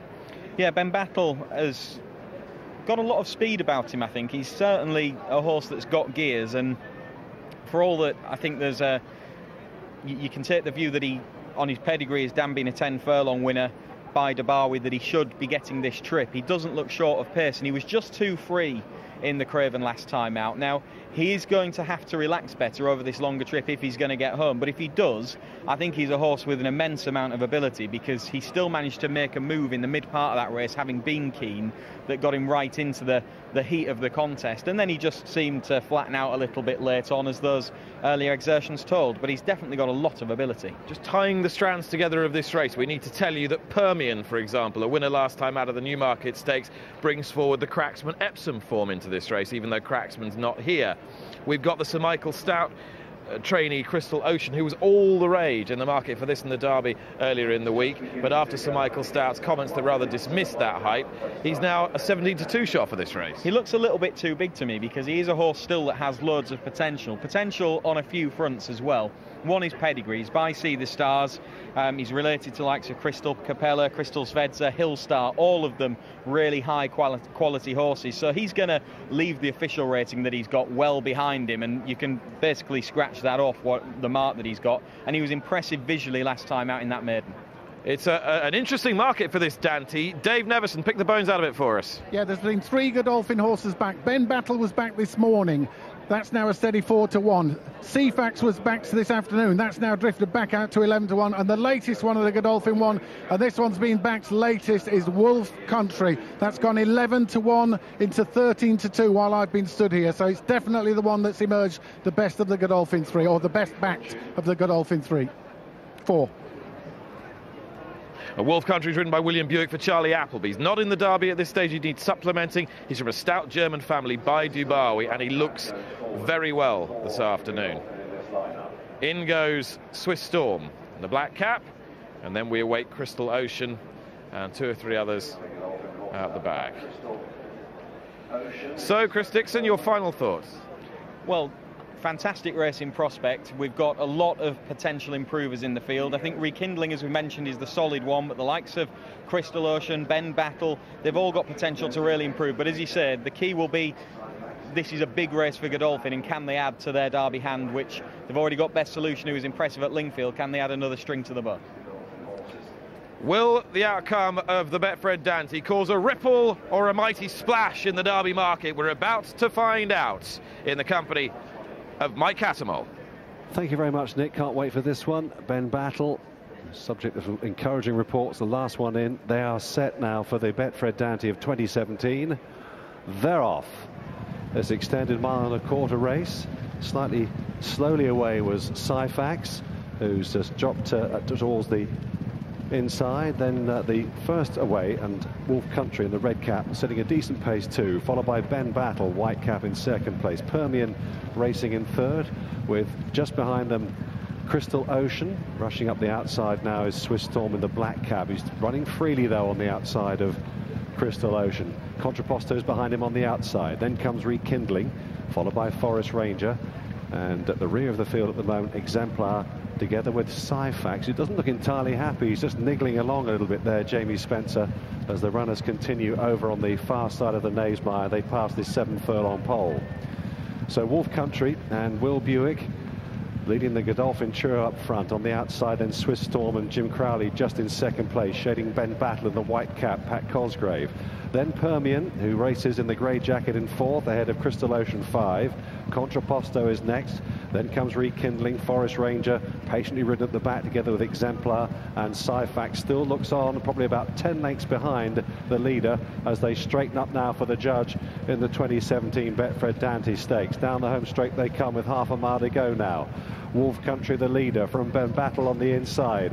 Yeah, Ben Battle has got a lot of speed about him, I think. He's certainly a horse that's got gears, and for all that, I think there's you can take the view that he, on his pedigree, has damn been a 10 furlong winner by Derby, that he should be getting this trip. He doesn't look short of pace, and he was just too free in the Craven last time out. Now, he is going to have to relax better over this longer trip if he's going to get home, but if he does, I think he's a horse with an immense amount of ability, because he still managed to make a move in the mid part of that race, having been keen, that got him right into the heat of the contest, and then he just seemed to flatten out a little bit late on, as those earlier exertions told, but he's definitely got a lot of ability. Just tying the strands together of this race, we need to tell you that Permian, for example, a winner last time out of the Newmarket Stakes, brings forward the Cracksman Epsom form into this race, even though Cracksman's not here. We've got the Sir Michael Stout trainee Crystal Ocean, who was all the rage in the market for this in the Derby earlier in the week, but after Sir Michael Stout's comments that rather dismissed that hype, he's now a 17-2 shot for this race. He looks a little bit too big to me, because he is a horse still that has loads of potential on a few fronts as well. One is pedigree. He's by Sea the Stars. He's related to likes of Crystal Capella, Crystal Svedza, Hillstar, all of them really high quality horses. So he's going to leave the official rating that he's got well behind him, and you can basically scratch that off, the mark that he's got. And he was impressive visually last time out in that maiden. It's an interesting market for this Dante. Dave Nevison, pick the bones out of it for us. Yeah, there's been 3 Godolphin horses back. Ben Battle was back this morning. That's now a steady 4-1. Syphax was back this afternoon. That's now drifted back out to 11-1. And the latest one of the Godolphin one, and this one's been backed latest, is Wolf Country. That's gone 11-1 into 13-2 while I've been stood here. So it's definitely the one that's emerged the best of the Godolphin 3, or the best backed of the Godolphin 4. Wolf Country is ridden by William Buick for Charlie Appleby. He's not in the Derby at this stage. He needs supplementing. He's from a stout German family by Dubawi, and he looks very well this afternoon. In goes Swiss Storm, the black cap, and then we await Crystal Ocean and 2 or 3 others out the back. So, Chris Dixon, your final thoughts? Well, fantastic racing prospect. We've got a lot of potential improvers in the field. I think Rekindling, as we mentioned, is the solid one, but the likes of Crystal Ocean, Ben Battle, they've all got potential to really improve. But as you said, the key will be, this is a big race for Godolphin, and can they add to their Derby hand, which they've already got Best Solution, who is impressive at Lingfield. Can they add another string to the bow? Will the outcome of the Betfred Dante cause a ripple or a mighty splash in the Derby market? We're about to find out in the company of Mike Cattermole. Thank you very much, Nick. Can't wait for this one. Ben Battle, subject of encouraging reports, the last one in. They are set now for the Betfred Dante of 2017. They're off. This extended 1.25 mile race. Slightly slowly away was Syphax, who's just dropped towards the inside. Then the first away, and Wolf Country in the red cap setting a decent pace too, followed by Ben Battle, white cap, in second place. Permian racing in third, with just behind them Crystal Ocean. Rushing up the outside now is Swiss Storm in the black cap. He's running freely though on the outside of Crystal Ocean. Contraposto's behind him on the outside. Then comes Rekindling, followed by Forest Ranger, and at the rear of the field at the moment, Exemplar together with Syphax, who doesn't look entirely happy. He's just niggling along a little bit there, Jamie Spencer, as the runners continue over on the far side of the Knavesmire. They pass this 7 furlong pole. So Wolf Country and Will Buick leading the Godolphin Trio up front. On the outside, then Swiss Storm and Jim Crowley just in second place, shading Ben Battle in the white cap, Pat Cosgrave. Then Permian, who races in the grey jacket, in fourth, ahead of Crystal Ocean 5. Contraposto is next. Then comes Rekindling, Forest Ranger, patiently ridden at the back together with Exemplar, and Syphax still looks on, probably about 10 lengths behind the leader, as they straighten up now for the judge in the 2017 Betfred Dante Stakes. Down the home straight they come with 1/2 mile to go now. Wolf Country the leader, from Ben Battle on the inside.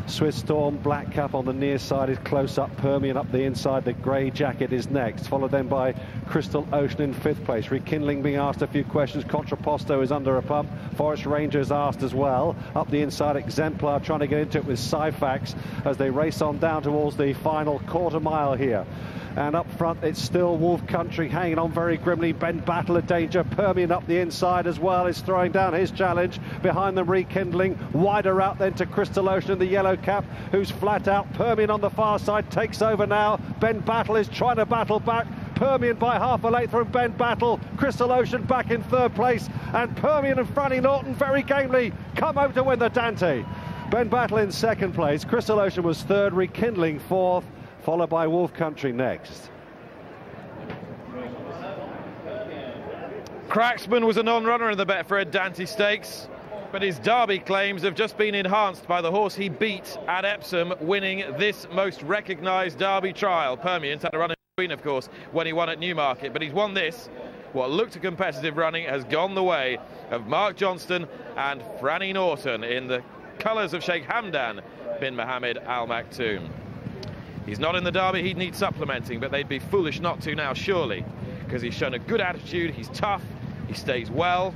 Swiss Storm, black cap on the near side, is close up. Permian up the inside. The grey jacket is next, followed then by Crystal Ocean in 5th place. Rekindling being asked a few questions. Contraposto is under a pump. Forest Ranger is asked as well. Up the inside, Exemplar trying to get into it with Syphax as they race on down towards the final 1/4 mile here. And up front, it's still Wolf Country hanging on very grimly. Ben Battle a danger. Permian up the inside as well is throwing down his challenge. Behind them, Rekindling. Wider out then to Crystal Ocean in the yellow cap, who's flat out. Permian on the far side takes over now. Ben Battle is trying to battle back. Permian by 1/2 length from Ben Battle. Crystal Ocean back in 3rd place. And Permian and Franny Norton very gamely come over to win the Dante. Ben Battle in 2nd place. Crystal Ocean was 3rd. Rekindling 4th. Followed by Wolf Country next. Cracksman was a non-runner in the Betfred Dante Stakes, but his Derby claims have just been enhanced by the horse he beat at Epsom, winning this most recognised Derby trial. Permian's had a run in between, of course, when he won at Newmarket, but he's won this. What looked a competitive running has gone the way of Mark Johnston and Franny Norton in the colours of Sheikh Hamdan bin Mohammed Al Maktoum. He's not in the Derby, he'd need supplementing, but they'd be foolish not to now, surely, because he's shown a good attitude, he's tough, he stays well,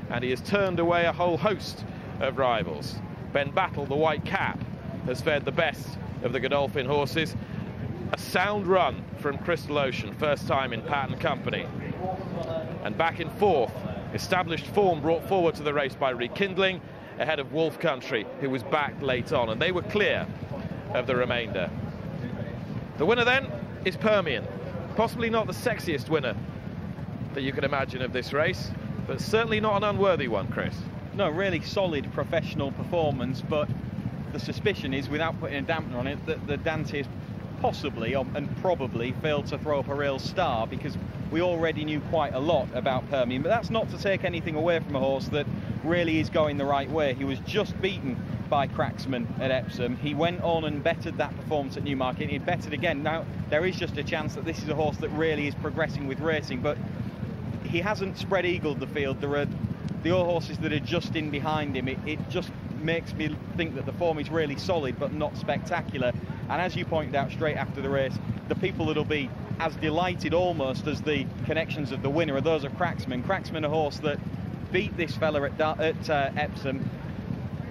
and he has turned away a whole host of rivals. Ben Battle, the white cap, has fared the best of the Godolphin horses. A sound run from Crystal Ocean, first time in Patton Company. And back in 4th, established form brought forward to the race by Rekindling, ahead of Wolf Country, who was back late on, and they were clear of the remainder. The winner then is Permian. Possibly not the sexiest winner that you could imagine of this race, but certainly not an unworthy one, Chris. No, really solid professional performance, but the suspicion is, without putting a dampener on it, that the Dante has possibly and probably failed to throw up a real star, because we already knew quite a lot about Permian. But that's not to take anything away from a horse that really is going the right way. He was just beaten by Cracksman at Epsom. He went on and bettered that performance at Newmarket. He bettered again. Now, there is just a chance that this is a horse that really is progressing with racing, but he hasn't spread eagled the field. There are the other horses that are just in behind him. It just makes me think that the form is really solid, but not spectacular. And as you pointed out straight after the race, the people that'll be as delighted almost as the connections of the winner are those of Cracksman. Cracksman, a horse that beat this fella at Epsom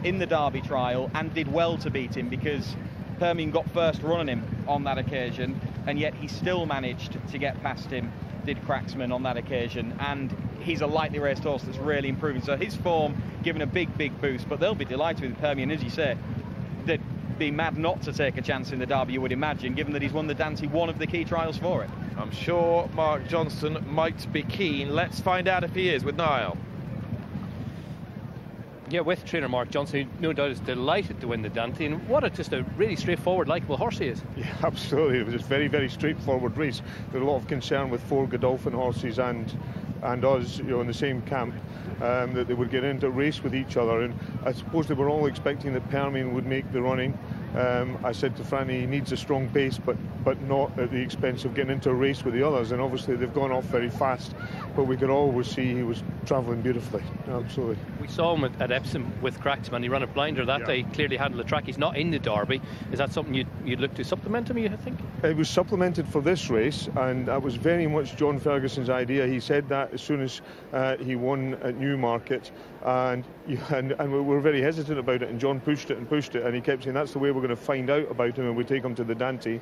in the Derby trial and did well to beat him, because Permian got first run on him on that occasion, and yet he still managed to get past him did Cracksman on that occasion, and he's a lightly raced horse that's really improving. So his form given a big boost, but they'll be delighted with Permian, as you say. They'd be mad not to take a chance in the Derby, you would imagine, given that he's won the Dante, one of the key trials for it. I'm sure Mark Johnston might be keen. Let's find out if he is with Niall. Yeah, with trainer Mark Johnson, who no doubt is delighted to win the Dante, and what just a really straightforward, likeable horse he is. Yeah, absolutely. It was a very straightforward race. There was a lot of concern with 4 Godolphin horses and us, you know, in the same camp, that they would get into a race with each other, and I suppose they were all expecting that Permian would make the running. I said to Frankie, he needs a strong pace, but not at the expense of getting into a race with the others, and obviously they've gone off very fast, but we could always see he was travelling beautifully. Absolutely. We saw him at Epsom with Cracksman. He ran a blinder that day, clearly handled the track. He's not in the Derby. Is that something you'd look to supplement him, you think? It was supplemented for this race, and that was very much John Ferguson's idea. He said that as soon as he won at Newmarket, and we were very hesitant about it, and John pushed it, and he kept saying that's the way we're going to find out about him, and we take him to the Dante.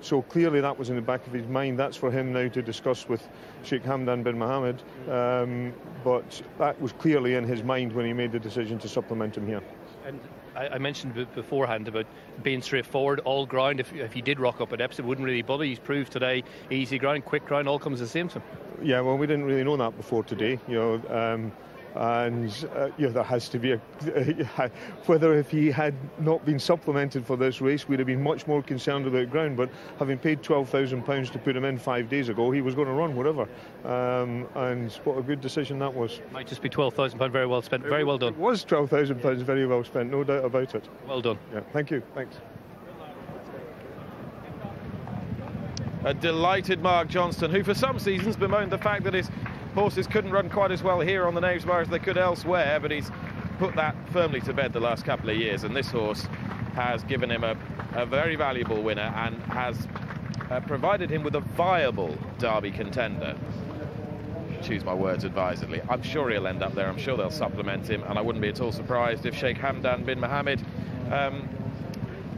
So clearly that was in the back of his mind. That's for him now to discuss with Sheikh Hamdan bin Mohammed, but that was clearly in his mind when he made the decision to supplement him here. And I mentioned beforehand about being straightforward, all ground. If he did rock up at Epsom, it wouldn't really bother. He's proved today easy ground, quick ground, all comes the same to him. Yeah, well, we didn't really know that before today, you know. There has to be whether if he had not been supplemented for this race, we'd have been much more concerned about ground. But having paid £12,000 to put him in 5 days ago, he was going to run whatever. And what a good decision that was. Might just be £12,000 very well spent. Very well done. It was £12,000 very well spent, no doubt about it. Well done. Yeah, thank you. Thanks. A delighted Mark Johnston, who for some seasons bemoaned the fact that his horses couldn't run quite as well here on the Knavesmire as they could elsewhere, but he's put that firmly to bed the last couple of years, and this horse has given him a very valuable winner and has provided him with a viable Derby contender. Choose my words advisedly. I'm sure he'll end up there. I'm sure they'll supplement him, and I wouldn't be at all surprised if Sheikh Hamdan bin Mohammed,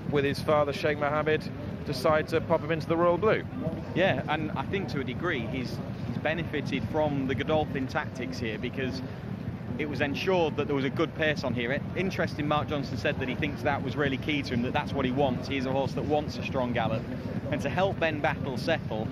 with his father Sheikh Mohammed, decide to pop him into the Royal Blue. Yeah, and I think to a degree he's benefited from the Godolphin tactics here, because it was ensured that there was a good pace on here. Interesting, Mark Johnson said that he thinks that was really key to him, that's what he wants. He's a horse that wants a strong gallop, and to help Ben Battle settle,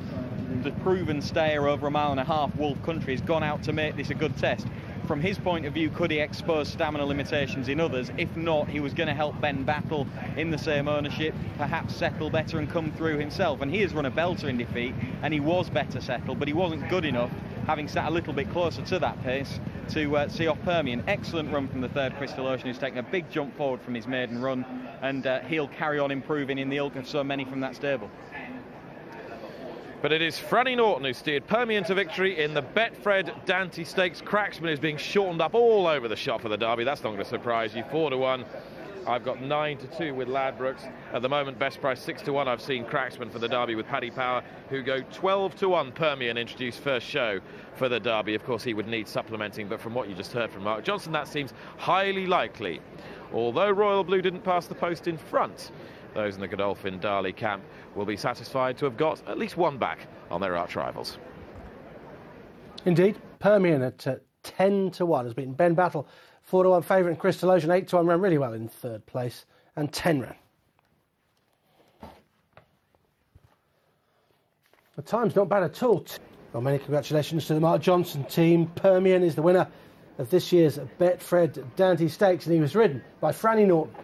the proven stayer over 1.5 miles Wolf Country has gone out to make this a good test. From his point of view, could he expose stamina limitations in others? If not, he was going to help Ben Battle in the same ownership, perhaps settle better and come through himself. And he has run a belter in defeat, and he was better settled, but he wasn't good enough, having sat a little bit closer to that pace, to see off Permian. Excellent run from the third Crystal Ocean, who's taken a big jump forward from his maiden run, and he'll carry on improving in the ilk of so many from that stable. But it is Frannie Norton who steered Permian to victory in the Betfred Dante Stakes. Cracksman is being shortened up all over the shop for the Derby. That's not going to surprise you. 4-1. I've got 9-2 with Ladbrokes. At the moment, best price 6-1. I've seen Cracksman for the Derby with Paddy Power, who go 12-1. Permian introduced first show for the Derby. Of course, he would need supplementing, but from what you just heard from Mark Johnson, that seems highly likely. Although Royal Blue didn't pass the post in front, those in the Godolphin Darley camp will be satisfied to have got at least one back on their arch rivals. Indeed, Permian at 10-1 has beaten Ben Battle, 4-1 favourite, and Crystal Ocean 8-1 ran really well in third place, and 10 ran. The time's not bad at all. Well, many congratulations to the Mark Johnson team. Permian is the winner of this year's Betfred Dante Stakes, and he was ridden by Frannie Norton.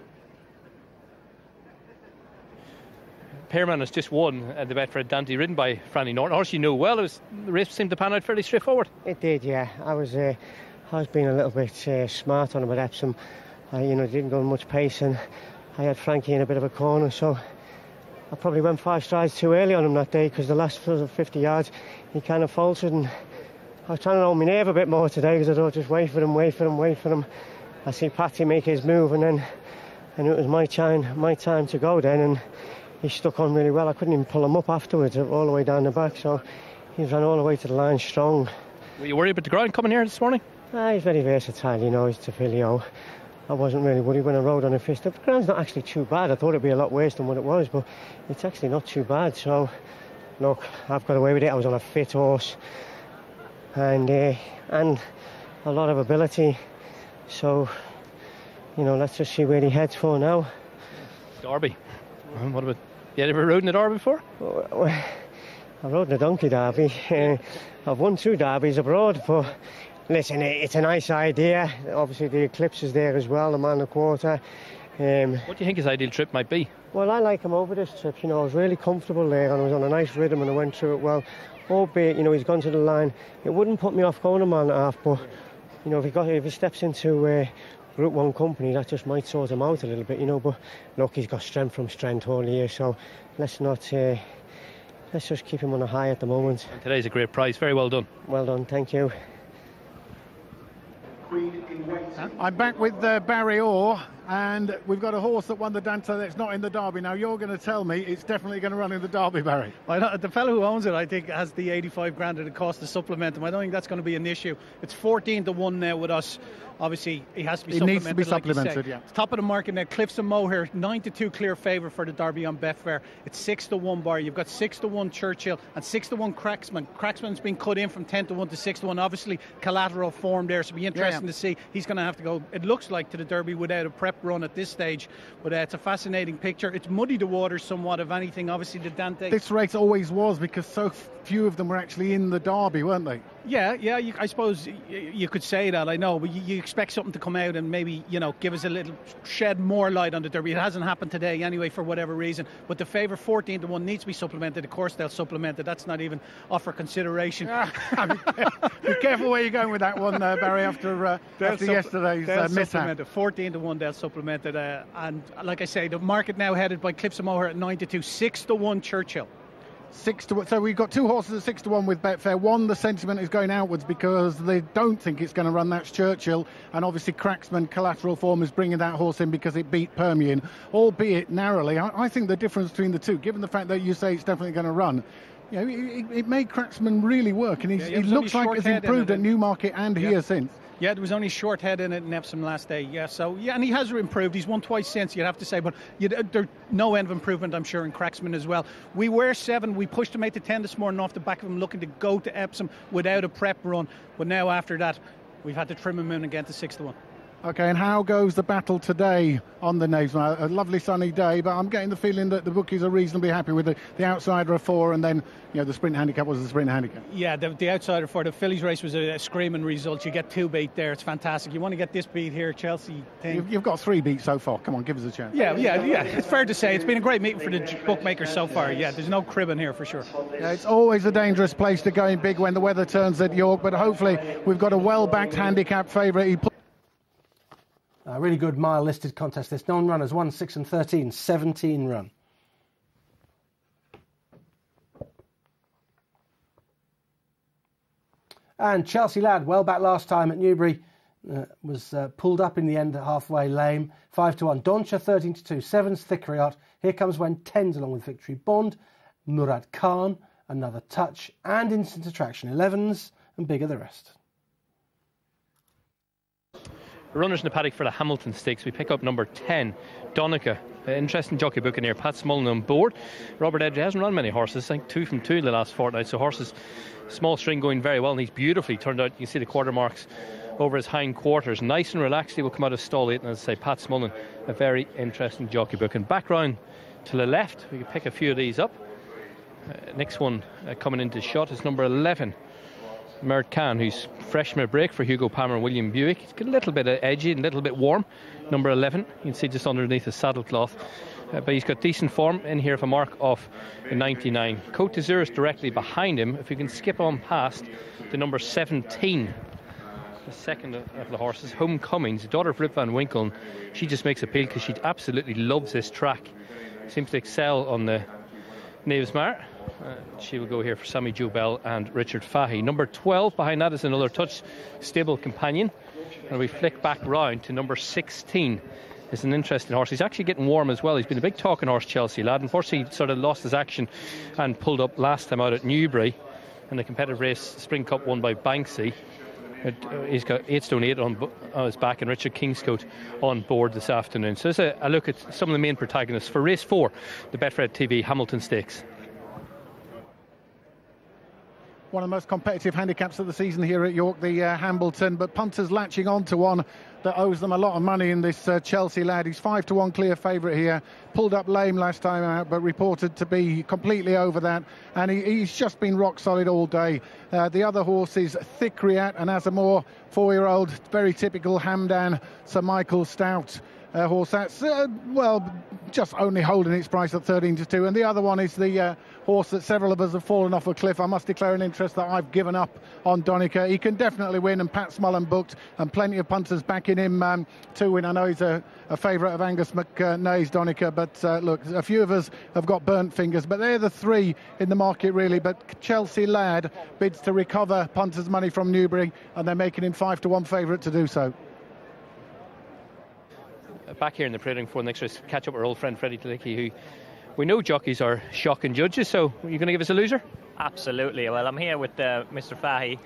Permian has just won the Betfred Dante, ridden by Frannie Norton. Horse you know well. The race seemed to pan out fairly straightforward. It did, yeah. I was being a little bit smart on him at Epsom. Didn't go much pace, and I had Frankie in a bit of a corner, so I probably went 5 strides too early on him that day, because the last 50 yards he kind of faltered, and I was trying to hold my nerve a bit more today, because I thought just wait for him. I see Patty make his move, and it was my time to go then, and he stuck on really well. I couldn't even pull him up afterwards, all the way down the back, so he ran all the way to the line strong. Were you worried about the ground coming here this morning? He's very versatile, he's Tafilio. I wasn't really worried when I rode on a fist. The ground's not actually too bad. I thought it'd be a lot worse than what it was, but it's actually not too bad, so look, I've got away with it. I was on a fit horse, and a lot of ability. So, you know, let's just see where he heads for now. Derby. What about? You ever rode in the Derby before? I rode in the Donkey Derby. I've won 2 derbies abroad, but listen, it's a nice idea. Obviously, the Eclipse is there as well, the mile and a quarter. What do you think his ideal trip might be? Well, I like him over this trip. You know, I was really comfortable there, and I was on a nice rhythm, and I went through it well. Albeit, you know, he's gone to the line. It wouldn't put me off going a mile and a half, but you know, if he steps into Group 1 company, that just might sort him out a little bit, you know. But look, he's got strength from strength all year, so let's just keep him on a high at the moment. And today's a great prize. Very well done. Well done, thank you. I'm back with Barry Orr, and we've got a horse that won the Dante that's not in the Derby. Now, you're going to tell me it's definitely going to run in the Derby, Barry. The fellow who owns it, I think, has the 85 grand at the cost to supplement him. I don't think that's going to be an issue. It's 14 to 1 now with us. Obviously, he has to be supplemented. It needs to be supplemented, yeah. Top of the market now, Cliffs and Moher, 9 to 2 clear favourite for the Derby on Betfred. It's 6 to 1 bar. You've got 6 to 1 Churchill and 6 to 1 Cracksman. Cracksman's been cut in from 10 to 1 to 6 to 1. Obviously, collateral form there, so it'll be interesting to see. He's going to have to go, it looks like, to the Derby without a prep run at this stage. But it's a fascinating picture. It's muddied the waters somewhat, if anything. Obviously, the Dante. This race always was, because so few of them were actually in the Derby, weren't they? Yeah, I suppose you could say that, I know, but you expect something to come out and maybe, you know, give us a little, shed more light on the Derby. It hasn't happened today anyway, for whatever reason, but the favourite 14 to 1 needs to be supplemented. Of course they'll supplement it. That's not even off for consideration. Be careful where you're going with that one, Barry, after yesterday's mishap. 14 to 1 they'll supplement it, and like I say, the market now headed by Cliffs of Moher at 9 to 2, 6 to 1 Churchill. 6 to 1. So we've got 2 horses at 6 to 1 with Betfair. One, the sentiment is going outwards because they don't think it's going to run. That's Churchill, and obviously Cracksman collateral form is bringing that horse in because it beat Permian, albeit narrowly. I think the difference between the two, given the fact that you say it's definitely going to run, you know, it made Cracksman really work, and he looks like he's improved at Newmarket and here since. Yeah, there was only short head in it in Epsom last day. Yeah, so yeah, and he has improved. He's won twice since, you'd have to say, but there's no end of improvement, I'm sure, in Cracksman as well. We were 7. We pushed him 8 to 10 this morning off the back of him looking to go to Epsom without a prep run. But now after that, we've had to trim him in again to 6 to 1. Okay, and how goes the battle today on the names? A lovely sunny day, but I'm getting the feeling that the bookies are reasonably happy with the outsider of 4, and then, you know, the sprint handicap was the sprint handicap. Yeah, the outsider for the Phillies race was a screaming result. You get 2 beat there. It's fantastic. You want to get this beat here, Chelsea. You've got 3 beats so far. Come on, give us a chance. Yeah. It's fair to say it's been a great meeting for the bookmakers so far. Yeah, there's no cribbing here for sure. Yeah, it's always a dangerous place to go in big when the weather turns at York, but hopefully we've got a well-backed handicap favourite. A really good mile listed contest. This non-runners 1, 6 and 13, 17 run. And Chelsea Lad, well back last time at Newbury, was pulled up in the end at halfway lame. 5 to 1. Doncha 13 to 2. 7's Thickeryart. Here comes when 10's along with Victory Bond. Murad Khan, Another Touch, and Instant Attraction 11's, and bigger the rest. Runners in the paddock for the Hambleton Stakes. We pick up number 10, Donica. Interesting jockey booking here. Pat Smullen on board. Robert Edge hasn't run many horses. I think 2 from 2 in the last fortnight. So horses, small string going very well. And he's beautifully turned out. You can see the quarter marks over his hind quarters. Nice and relaxed. He will come out of stall 8. And as I say, Pat Smullen, a very interesting jockey booking. Back round to the left. We can pick a few of these up. Next one coming into shot is number 11. Murad Khan, who's fresh from a break for Hugo Palmer and William Buick. He's got a little bit of edgy and a little bit warm. Number 11, you can see just underneath his saddlecloth. But he's got decent form in here for a mark of 99. Cote d'Azur is directly behind him. If we can skip on past the number 17, the second of the horses, Homecomings, the daughter of Rip Van Winkle. She just makes appeal because she absolutely loves this track. Seems to excel on the Neves Mare. She will go here for Sammy Jubel and Richard Fahey. Number 12 behind that is Another Touch, Stable Companion. And we flick back round to number 16. It's an interesting horse. He's actually getting warm as well. He's been a big talking horse, Chelsea Lad. Unfortunately, he sort of lost his action and pulled up last time out at Newbury in the competitive race, Spring Cup won by Banksy. He's got 8 stone 8 on his back, and Richard Kingscote on board this afternoon. So there's a look at some of the main protagonists for race 4, the Betfred TV Hambleton Stakes. one of the most competitive handicaps of the season here at York, the Hambleton. But punters latching on to one that owes them a lot of money in this Chelsea lad. He's 5-1 clear favourite here. Pulled up lame last time out, but reported to be completely over that. And he's just been rock solid all day. The other horse is Thicriat, and as a more 4-year-old, very typical Hamdan Sir Michael Stout horse. That's, well, just only holding its price at 13-2. And the other one is the horse that several of us have fallen off a cliff. I must declare an interest that I've given up on Donica. He can definitely win, and Pat Smullen booked, and plenty of punters backing him to win. I know he's a favourite of Angus McNay's Donica, but look, a few of us have got burnt fingers. But they're the three in the market, really. But Chelsea Lad bids to recover punters' money from Newbury, and they're making him 5-1 favourite to do so. Back here in the Prating for the next race, catch up with our old friend Freddie Talicki, who we know jockeys are shocking judges. So are you going to give us a loser? Absolutely. Well, I'm here with Mr. Fahy,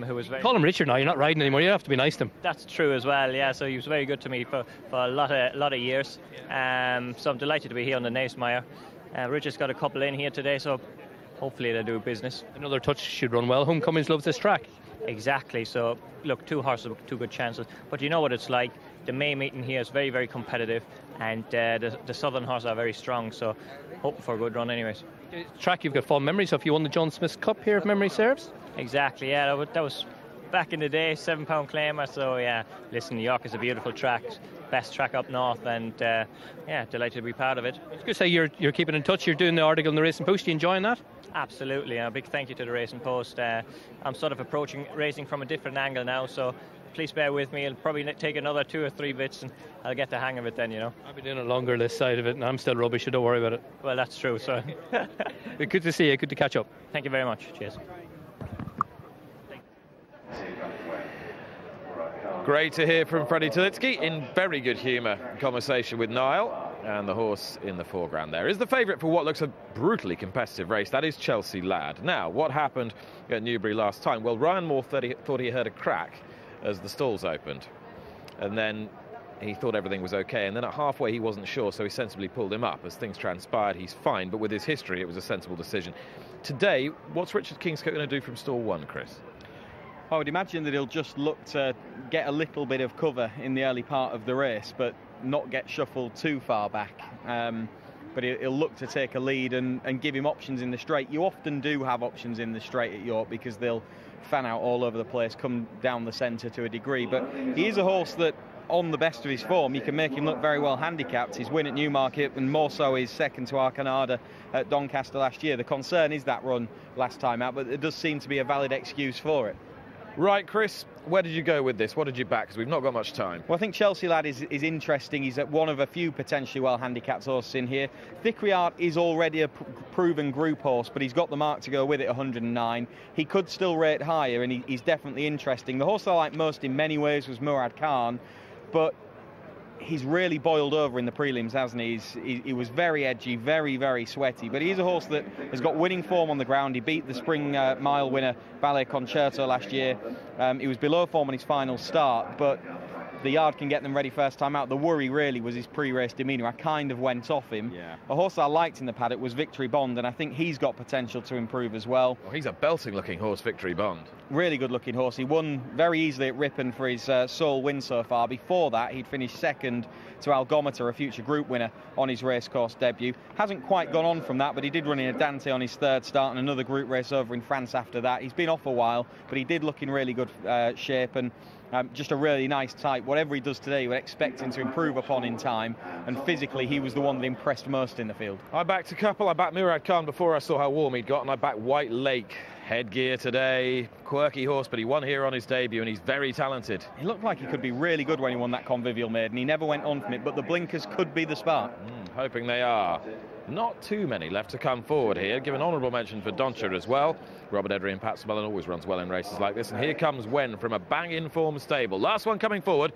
who was very... Call him Richard now, you're not riding anymore, you have to be nice to him. That's true as well, yeah, so he was very good to me for a lot of years. So I'm delighted to be here on the Naesmire. Richard's got a couple in here today, so hopefully they'll do business. Another touch should run well. Homecomings loves this track. Exactly, so look, two horses with two good chances, but you know what it's like. The May meeting here is very, very competitive, and the Southern horses are very strong, so hoping for a good run anyways. Track you've got fond memories of. You won the John Smith's Cup here, if memory serves. Exactly, yeah, that was back in the day, £7 claimer, so yeah, listen, York is a beautiful track, best track up north, and yeah, delighted to be part of it. I was going to say, you're keeping in touch, you're doing the article in the Racing Post, are you enjoying that? Absolutely, a big thank you to the Racing Post. I'm sort of approaching racing from a different angle now, so please bear with me. It'll probably take another 2 or 3 bits and I'll get the hang of it then, you know. I've been doing it longer this side of it and I'm still rubbish, so don't worry about it. Well, that's true, so. Good to see you, good to catch up. Thank you very much, cheers. Great to hear from Freddie Talicki, in very good humour conversation with Niall. And the horse in the foreground there is the favourite for what looks a brutally competitive race. That is Chelsea Lad. Now, what happened at Newbury last time? Well, Ryan Moore thought he heard a crack as the stalls opened. And then he thought everything was okay. And then at halfway, he wasn't sure, so he sensibly pulled him up. As things transpired, he's fine. But with his history, it was a sensible decision. Today, what's Richard Kingscote going to do from stall 1, Chris? I would imagine that he'll just look to get a little bit of cover in the early part of the race, but not get shuffled too far back. But he'll look to take a lead and give him options in the straight. You often do have options in the straight at York because they'll fan out all over the place, come down the centre to a degree. But he is a horse that, on the best of his form, you can make him look very well handicapped. His win at Newmarket, and more so his second to Arcanada at Doncaster last year. The concern is that run last time out, but there does seem to be a valid excuse for it. Right, Chris, where did you go with this? What did you back? Because we've not got much time. Well, I think Chelsea Lad is interesting. He's at one of a few potentially well-handicapped horses in here. Thicriat is already a proven group horse, but he's got the mark to go with it, 109. He could still rate higher, and he's definitely interesting. The horse I like most in many ways was Murad Khan, but he's really boiled over in the prelims, hasn't he? He was very edgy, very, very sweaty, but he's a horse that has got winning form on the ground. He beat the spring mile winner Ballet Concerto last year. He was below form on his final start, but the yard can get them ready first time out. The worry really was his pre-race demeanour. I kind of went off him. Yeah. A horse I liked in the paddock was Victory Bond, and I think he's got potential to improve as well. Well, he's a belting-looking horse, Victory Bond. Really good-looking horse. He won very easily at Ripon for his sole win so far. Before that, he'd finished second to Algometer, a future group winner, on his racecourse debut. Hasn't quite gone on from that, but he did run in a Dante on his third start and another group race over in France after that. He's been off a while, but he did look in really good shape, and just a really nice type. Whatever he does today, you would expect him to improve upon in time, and physically he was the one that impressed most in the field. I backed a couple. I backed Murad Khan before I saw how warm he'd got, and I backed White Lake. Headgear today, quirky horse, but he won here on his debut, and he's very talented. He looked like he could be really good when he won that Convivial Maiden. He never went on from it, but the blinkers could be the spark. Hoping they are. Not too many left to come forward here. Give an honourable mention for Doncher as well. Robert Edry and Pat Smullen always runs well in races like this. And here comes Wen from a bang-in form stable. Last one coming forward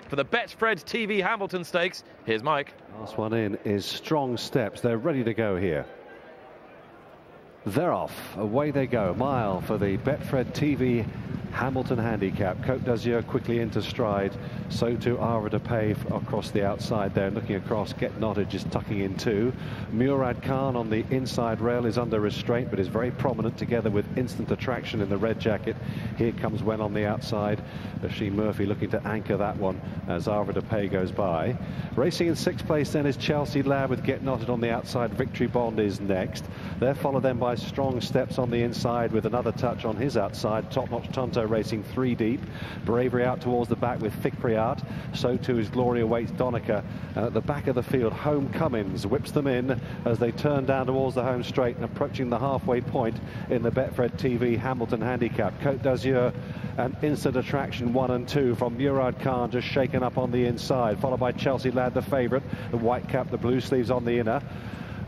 for the Betfred TV Hambleton Stakes. Here's Mike. Last one in is Strong Steps. They're ready to go here. They're off. Away they go. A mile for the Betfred TV Hambleton Handicap. Côte d'Azur quickly into stride. So too Havre de Paix across the outside there. Looking across, Get Knotted just tucking in too. Murad Khan on the inside rail is under restraint, but is very prominent together with Instant Attraction in the red jacket. Here comes Wen on the outside. Oisin Murphy looking to anchor that one as Havre de Paix goes by. Racing in 6th place then is Chelsea Lad with Get Knotted on the outside. Victory Bond is next. They're followed then by Strong Steps on the inside with another touch on his outside. Top Notch Tonto racing 3 deep. Bravery out towards the back with Thick Priat. So too is Glory Awaits Donica. And at the back of the field, Homecomings whips them in as they turn down towards the home straight and approaching the halfway point in the Betfred TV Hambleton Handicap. Côte d'Azur and Instant Attraction 1 and 2 from Murad Khan just shaken up on the inside, followed by Chelsea Lad, the favourite, the white cap, the blue sleeves on the inner.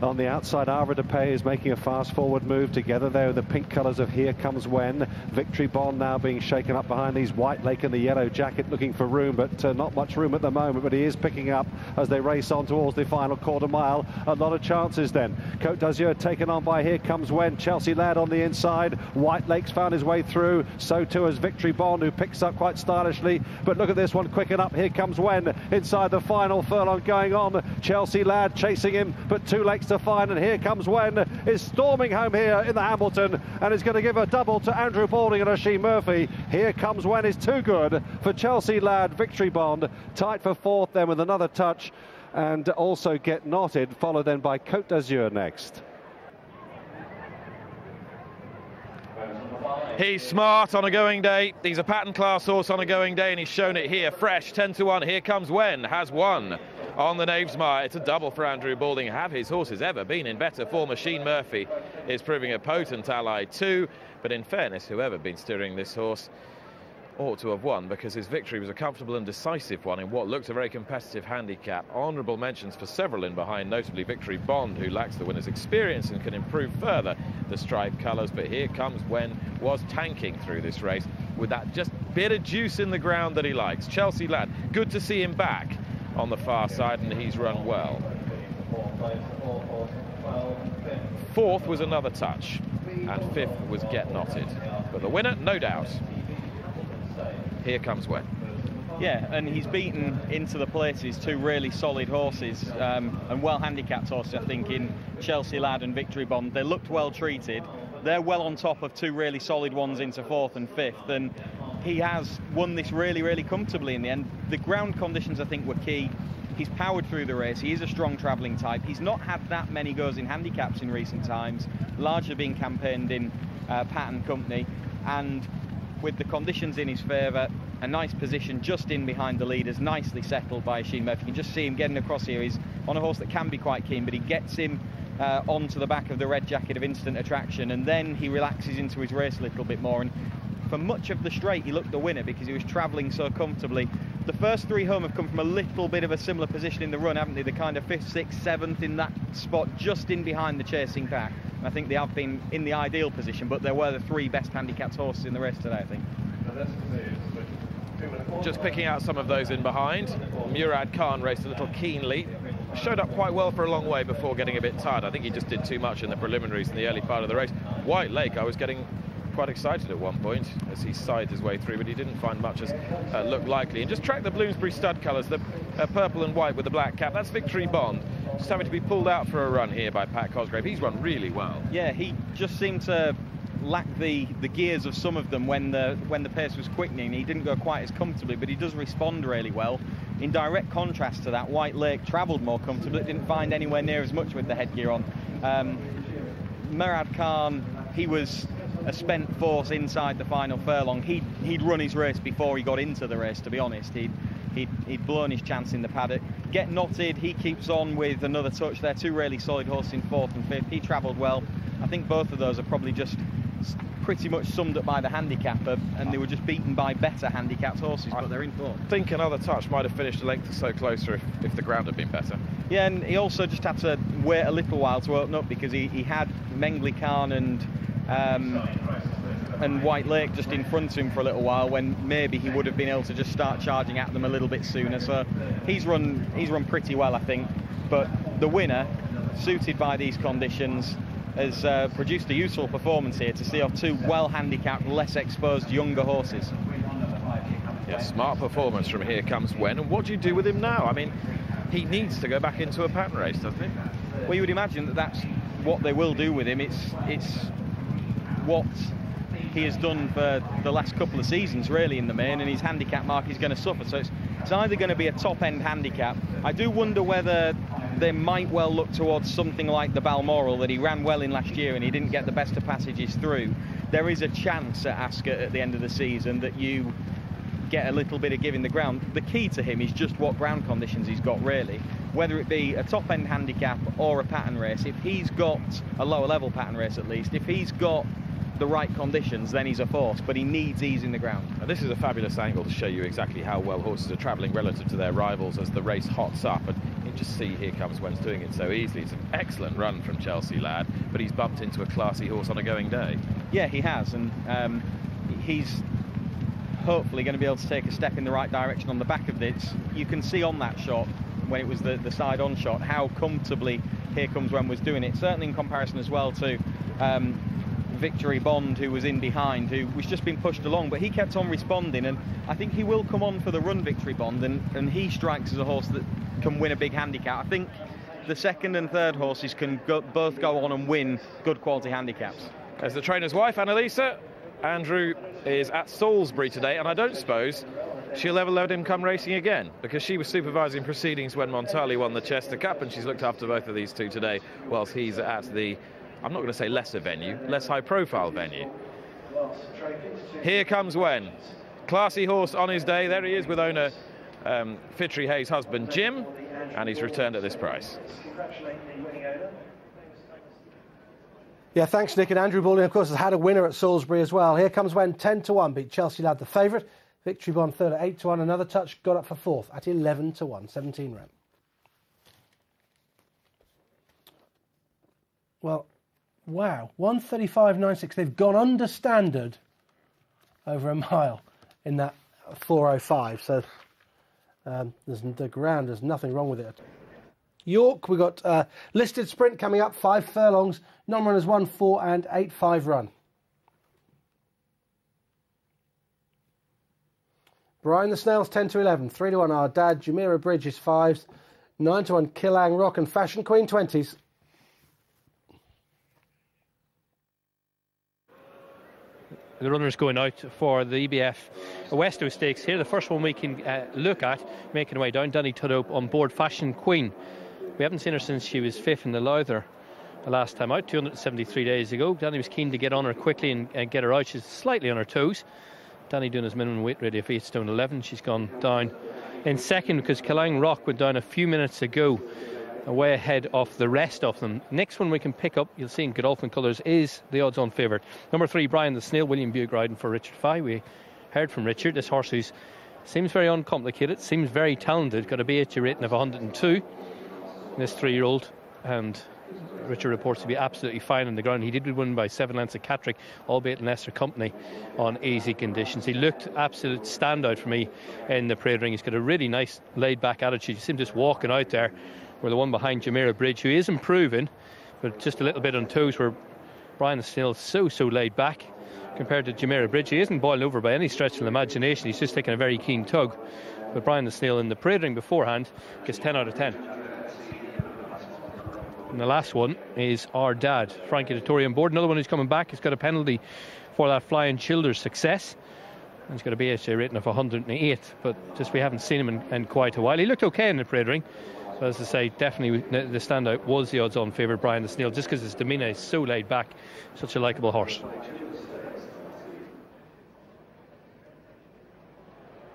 On the outside, Havre de Paix is making a fast forward move together there with the pink colours of Here Comes Wen. Victory Bond now being shaken up behind these White Lake in the yellow jacket, looking for room, but not much room at the moment, but he is picking up as they race on towards the final quarter mile. A lot of chances then. Côte d'Azur taken on by Here Comes Wen. Chelsea Lad on the inside. White Lake's found his way through. So too has Victory Bond, who picks up quite stylishly. But look at this one, quicken up. Here comes Wen inside the final furlong going on. Chelsea Lad chasing him, but 2 lengths to find, and Here Comes Wen is storming home here in the Hambleton and is going to give a double to Andrew Balding and Oisin Murphy. Here Comes Wen is too good for Chelsea Lad. Victory Bond tight for 4th then with another touch, and also Get Knotted, followed then by Côte d'Azur next. He's smart on a going day. He's a pattern class horse on a going day, and he's shown it here. Fresh, 10-1. Here Comes Wen has won on the Knavesmire. It's a double for Andrew Balding. Have his horses ever been in better form? Oisin Murphy is proving a potent ally too. But in fairness, whoever been steering this horse ought to have won, because his victory was a comfortable and decisive one in what looked a very competitive handicap. Honourable mentions for several in behind, notably Victory Bond, who lacks the winner's experience and can improve further the striped colours. But Here Comes Wen was tanking through this race with that just bit of juice in the ground that he likes. Chelsea Lad, good to see him back on the far side, and he's run well. 4th was Another Touch, and 5th was Get Knotted. But the winner, no doubt, Here Comes Wen. Yeah, and he's beaten into the places 2 really solid horses, and well handicapped horses, I think, in Chelsea Lad and Victory Bond. They looked well treated. They're well on top of 2 really solid ones into 4th and 5th, and he has won this really, really comfortably in the end. The ground conditions, I think, were key. He's powered through the race. He is a strong travelling type. He's not had that many goes in handicaps in recent times, largely being campaigned in pattern company, and with the conditions in his favour, a nice position just in behind the leaders, nicely settled by Oisin Murphy. You can just see him getting across here. He's on a horse that can be quite keen, but he gets him onto the back of the red jacket of Instant Attraction, and then he relaxes into his race a little bit more. And for much of the straight, he looked the winner because he was travelling so comfortably. The first 3 home have come from a little bit of a similar position in the run, haven't they? The kind of 5th, 6th, 7th in that spot, just in behind the chasing pack. And I think they have been in the ideal position, but they were the 3 best handicapped horses in the race today, I think. Just picking out some of those in behind. Murad Khan raced a little keenly. Showed up quite well for a long way before getting a bit tired. I think he just did too much in the preliminaries in the early part of the race. White Lake, I was getting quite excited at one point as he sided his way through, but he didn't find much as looked likely. And just track the Bloomsbury stud colours, the purple and white with the black cap. That's Victory Bond, just having to be pulled out for a run here by Pat Cosgrave. He's run really well. Yeah, he just seemed to lack the gears of some of them when the pace was quickening. He didn't go quite as comfortably, but he does respond really well. In direct contrast to that, White Lake travelled more comfortably. It didn't find anywhere near as much with the headgear on. Murad Khan, he was a spent force inside the final furlong. He'd run his race before he got into the race, to be honest. He'd blown his chance in the paddock. Get Knotted, he keeps on with Another Touch. They're 2 really solid horses in 4th and 5th. He travelled well. I think both of those are probably just pretty much summed up by the handicapper, and they were just beaten by better handicapped horses, but they're in form. I think Another Touch might have finished a length or so closer if the ground had been better. Yeah, and he also just had to wait a little while to open up, because he had Mengley Khan and White Lake just in front of him for a little while, when maybe he would have been able to just start charging at them a little bit sooner. So he's run pretty well, I think. But the winner, suited by these conditions, has produced a useful performance here to see off two well-handicapped, less exposed younger horses. Yeah, smart performance from Here Comes When. And what do you do with him now? I mean, he needs to go back into a pattern race, doesn't he? Well, you would imagine that that's what they will do with him. It's what he has done for the last couple of seasons, really, in the main, and his handicap mark is going to suffer. So it's either going to be a top-end handicap. I do wonder whether they might well look towards something like the Balmoral that he ran well in last year and he didn't get the best of passages through. There is a chance at Ascot at the end of the season that you get a little bit of giving the ground. The key to him is just what ground conditions he's got, really. Whether it be a top-end handicap or a pattern race, if he's got a lower-level pattern race at least, if he's got the right conditions, then he's a force, but he needs ease in the ground. And this is a fabulous angle to show you exactly how well horses are travelling relative to their rivals as the race hots up, and you just see Here Comes When's doing it so easily. It's an excellent run from Chelsea Lad, but he's bumped into a classy horse on a going day. Yeah, he has, and he's hopefully going to be able to take a step in the right direction on the back of this. You can see on that shot, when it was the side-on shot, how comfortably Here Comes When was doing it, certainly in comparison as well to Victory Bond, who was in behind, who was just being pushed along, but he kept on responding, and I think he will come on for the run, Victory Bond, and he strikes as a horse that can win a big handicap. I think the second and third horses can both go on and win good quality handicaps. As the trainer's wife, Annalisa, Andrew is at Salisbury today, and I don't suppose she'll ever let him come racing again, because she was supervising proceedings when Montali won the Chester Cup, and she's looked after both of these two today, whilst he's at the, I'm not going to say lesser venue, less high-profile venue. Here Comes When. Classy horse on his day. There he is with owner Fitri Hayes' husband, Jim, and he's returned at this price. Yeah, thanks, Nick. And Andrew Baldwin, of course, has had a winner at Salisbury as well. Here Comes When, 10-1, beat Chelsea Lad, the favourite. Victory Bond third at 8-1. Another touch, got up for fourth at 11-1, 17 round. Well, wow, 135.96. They've gone under standard over a mile in that 4:05. So the ground, there's nothing wrong with it. York, we've got listed sprint coming up, 5 furlongs. Non-runners 1, 4 and 8, 5 run. Brian the Snails 10-11, 3-1 Our Dad, Jumeirah Bridge is 5s, 9-1 Killang Rock and Fashion Queen 20s. The runners going out for the EBF Westoe Stakes here. The first one we can look at, making her way down, Danny Tudhope on board Fashion Queen. We haven't seen her since she was 5th in the Lowther the last time out, 273 days ago. Danny was keen to get on her quickly and get her out. She's slightly on her toes. Danny doing his minimum weight ready of 8 stone 11. She's gone down in second because Killang Rock went down a few minutes ago, way ahead of the rest of them. Next one we can pick up, you'll see in Godolphin colours, is the odds-on favourite. Number 3, Brian the Snail, William Bugh riding for Richard Fye. We heard from Richard, this horse who seems very uncomplicated, seems very talented, got a BHA rating of 102. This 3-year-old, and Richard reports to be absolutely fine on the ground. He did win by 7 lengths at Catterick, albeit in lesser company on easy conditions. He looked absolute standout for me in the parade ring. He's got a really nice laid-back attitude. You see him just walking out there, where the one behind Jumeirah Bridge, who is improving, but just a little bit on toes, where Brian is still so laid back compared to Jumeirah Bridge. He isn't boiled over by any stretch of the imagination. He's just taking a very keen tug. But Brian the Snail in the parade ring beforehand gets 10 out of 10. And the last one is Our Dad, Frankie Torre on board. Another one who's coming back. He's got a penalty for that Flying Childers success. And he's got a BHA rating of 108, but just we haven't seen him in quite a while. He looked okay in the parade ring. But as I say, definitely the standout was the odds-on favourite, Brian the Snail, just because his demeanour is so laid back, such a likeable horse.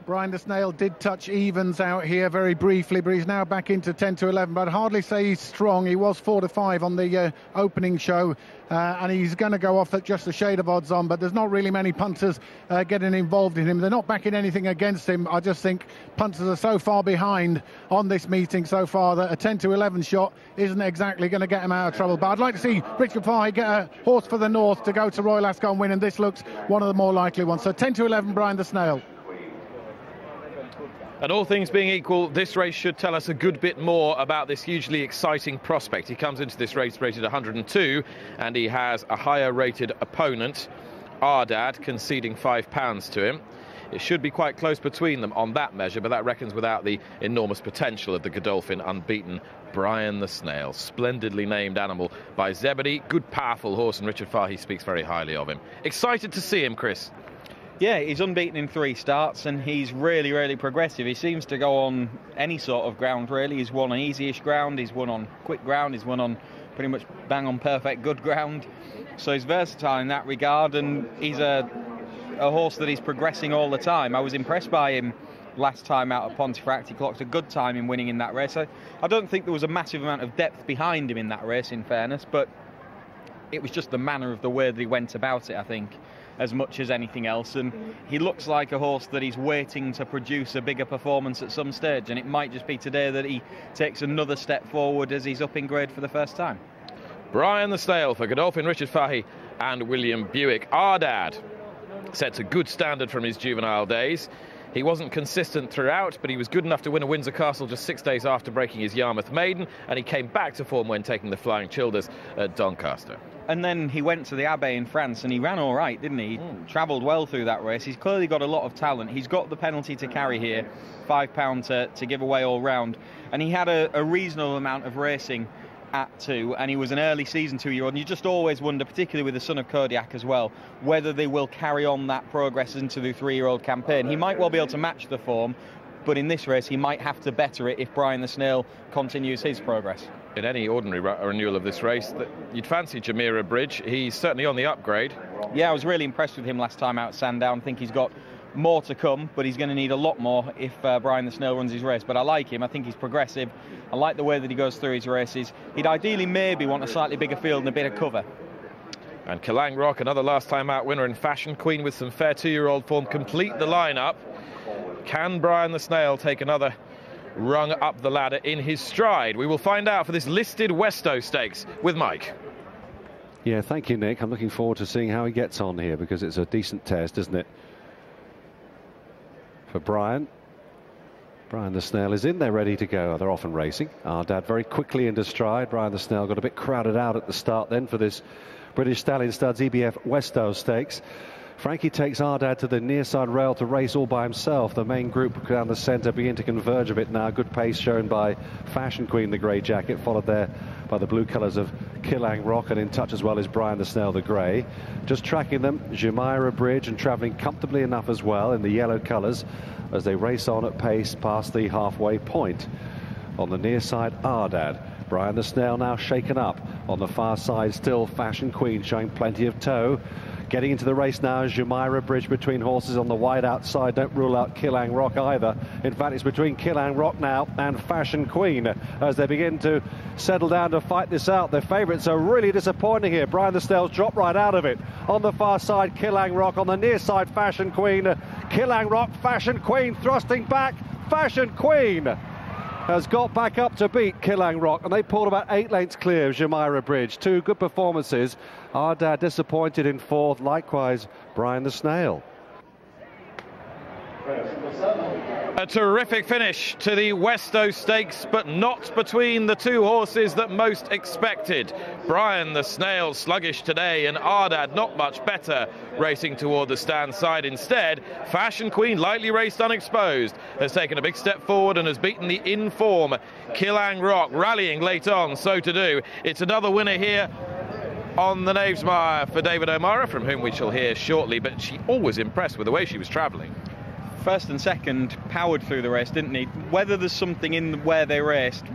Brian the Snail did touch evens out here very briefly, but he's now back into 10-11. But I'd hardly say he's strong. He was 4-5 on the opening show, and he's going to go off at just a shade of odds on. But there's not really many punters getting involved in him. They're not backing anything against him. I just think punters are so far behind on this meeting so far that a 10-11 shot isn't exactly going to get him out of trouble. But I'd like to see Richard Fye get a horse for the North to go to Royal Ascot and win, and this looks one of the more likely ones. So 10-11, Brian the Snail. And all things being equal, this race should tell us a good bit more about this hugely exciting prospect. He comes into this race rated 102, and he has a higher rated opponent, Ardad, conceding £5 to him. It should be quite close between them on that measure, but that reckons without the enormous potential of the Godolphin unbeaten Brian the Snail. Splendidly named animal by Zebedee. Good, powerful horse, and Richard Fahey speaks very highly of him. Excited to see him, Chris. Yeah, he's unbeaten in 3 starts, and he's really, really progressive. He seems to go on any sort of ground, really. He's won on easy-ish ground, he's won on quick ground, he's won on pretty much bang on perfect good ground. So he's versatile in that regard, and he's a horse that is progressing all the time. I was impressed by him last time out at Pontefract. He clocked a good time in winning in that race. I don't think there was a massive amount of depth behind him in that race, in fairness, but it was just the manner of the way that he went about it, I think, as much as anything else. And he looks like a horse that he's waiting to produce a bigger performance at some stage, and it might just be today that he takes another step forward as he's up in grade for the first time. Brian the Snail for Godolphin, Richard Fahey and William Buick. Ardad sets a good standard from his juvenile days. He wasn't consistent throughout, but he was good enough to win a Windsor Castle just 6 days after breaking his Yarmouth maiden, and he came back to form when taking the Flying Childers at Doncaster. And then he went to the Abbey in France, and he ran all right, didn't he? He travelled well through that race. He's clearly got a lot of talent. He's got the penalty to carry here, £5 to give away all round. And he had a reasonable amount of racing at 2, and he was an early season 2-year-old. And you just always wonder, particularly with the son of Kodiak as well, whether they will carry on that progress into the 3-year-old campaign. He might well be able to match the form, but in this race he might have to better it if Brian the Snail continues his progress. In any ordinary renewal of this race, you'd fancy Jumeirah Bridge. He's certainly on the upgrade. Yeah, I was really impressed with him last time out at Sandown. I think he's got more to come, but he's going to need a lot more if Brian the Snail runs his race. But I like him. I think he's progressive. I like the way that he goes through his races. He'd ideally maybe want a slightly bigger field and a bit of cover. And Killang Rock, another last time out winner in Fashion Queen with some fair 2-year-old form, complete the lineup. Can Brian the Snail take another rung up the ladder in his stride? We will find out for this listed Westoe Stakes with Mike. Yeah, thank you, Nick. I'm looking forward to seeing how he gets on here, because it's a decent test, isn't it, for Brian. Brian the Snail is in there ready to go. They're off and racing. Ardad very quickly into stride. Brian the Snail got a bit crowded out at the start then for this British Stallion Studs EBF Westoe Stakes. Frankie takes Ardad to the near side rail to race all by himself. The main group down the centre begin to converge a bit now. Good pace shown by Fashion Queen, the grey jacket, followed there by the blue colours of Killang Rock, and in touch as well as Brian the Snail, the grey. Just tracking them, Jumeirah Bridge, and travelling comfortably enough as well in the yellow colours as they race on at pace past the halfway point. On the near side, Ardad. Brian the Snail now shaken up. On the far side, still Fashion Queen showing plenty of toe. Getting into the race now is Jumeirah Bridge between horses on the wide outside. Don't rule out Killang Rock either. In fact, it's between Killang Rock now and Fashion Queen as they begin to settle down to fight this out. Their favourites are really disappointing here. Brian the Snail's dropped right out of it. On the far side, Killang Rock. On the near side, Fashion Queen. Killang Rock, Fashion Queen thrusting back. Fashion Queen has got back up to beat Killang Rock, and they pulled about 8 lengths clear of Jumeirah Bridge. 2 good performances. Ardad disappointed in 4th, likewise Brian the Snail. A terrific finish to the Westoe Stakes, but not between the 2 horses that most expected. Brian the Snail sluggish today, and Ardad not much better, racing toward the stand side instead. Fashion Queen, lightly raced unexposed, has taken a big step forward and has beaten the in-form Killang Rock, rallying late on, so to do. It's another winner here on the Knavesmire for David O'Mara, from whom we shall hear shortly, but she always impressed with the way she was travelling. First and second powered through the race, didn't he? Whether there's something in where they raced,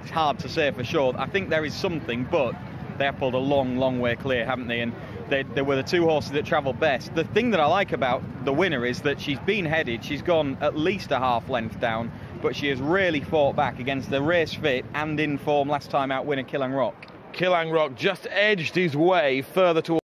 it's hard to say for sure. I think there is something, but they have pulled a long way clear, haven't they? And they were the 2 horses that travelled best. The thing that I like about the winner is that she's been headed. She's gone at least a half length down, but she has really fought back against the race fit and in form last time out winner Killang Rock. Killang Rock just edged his way further towards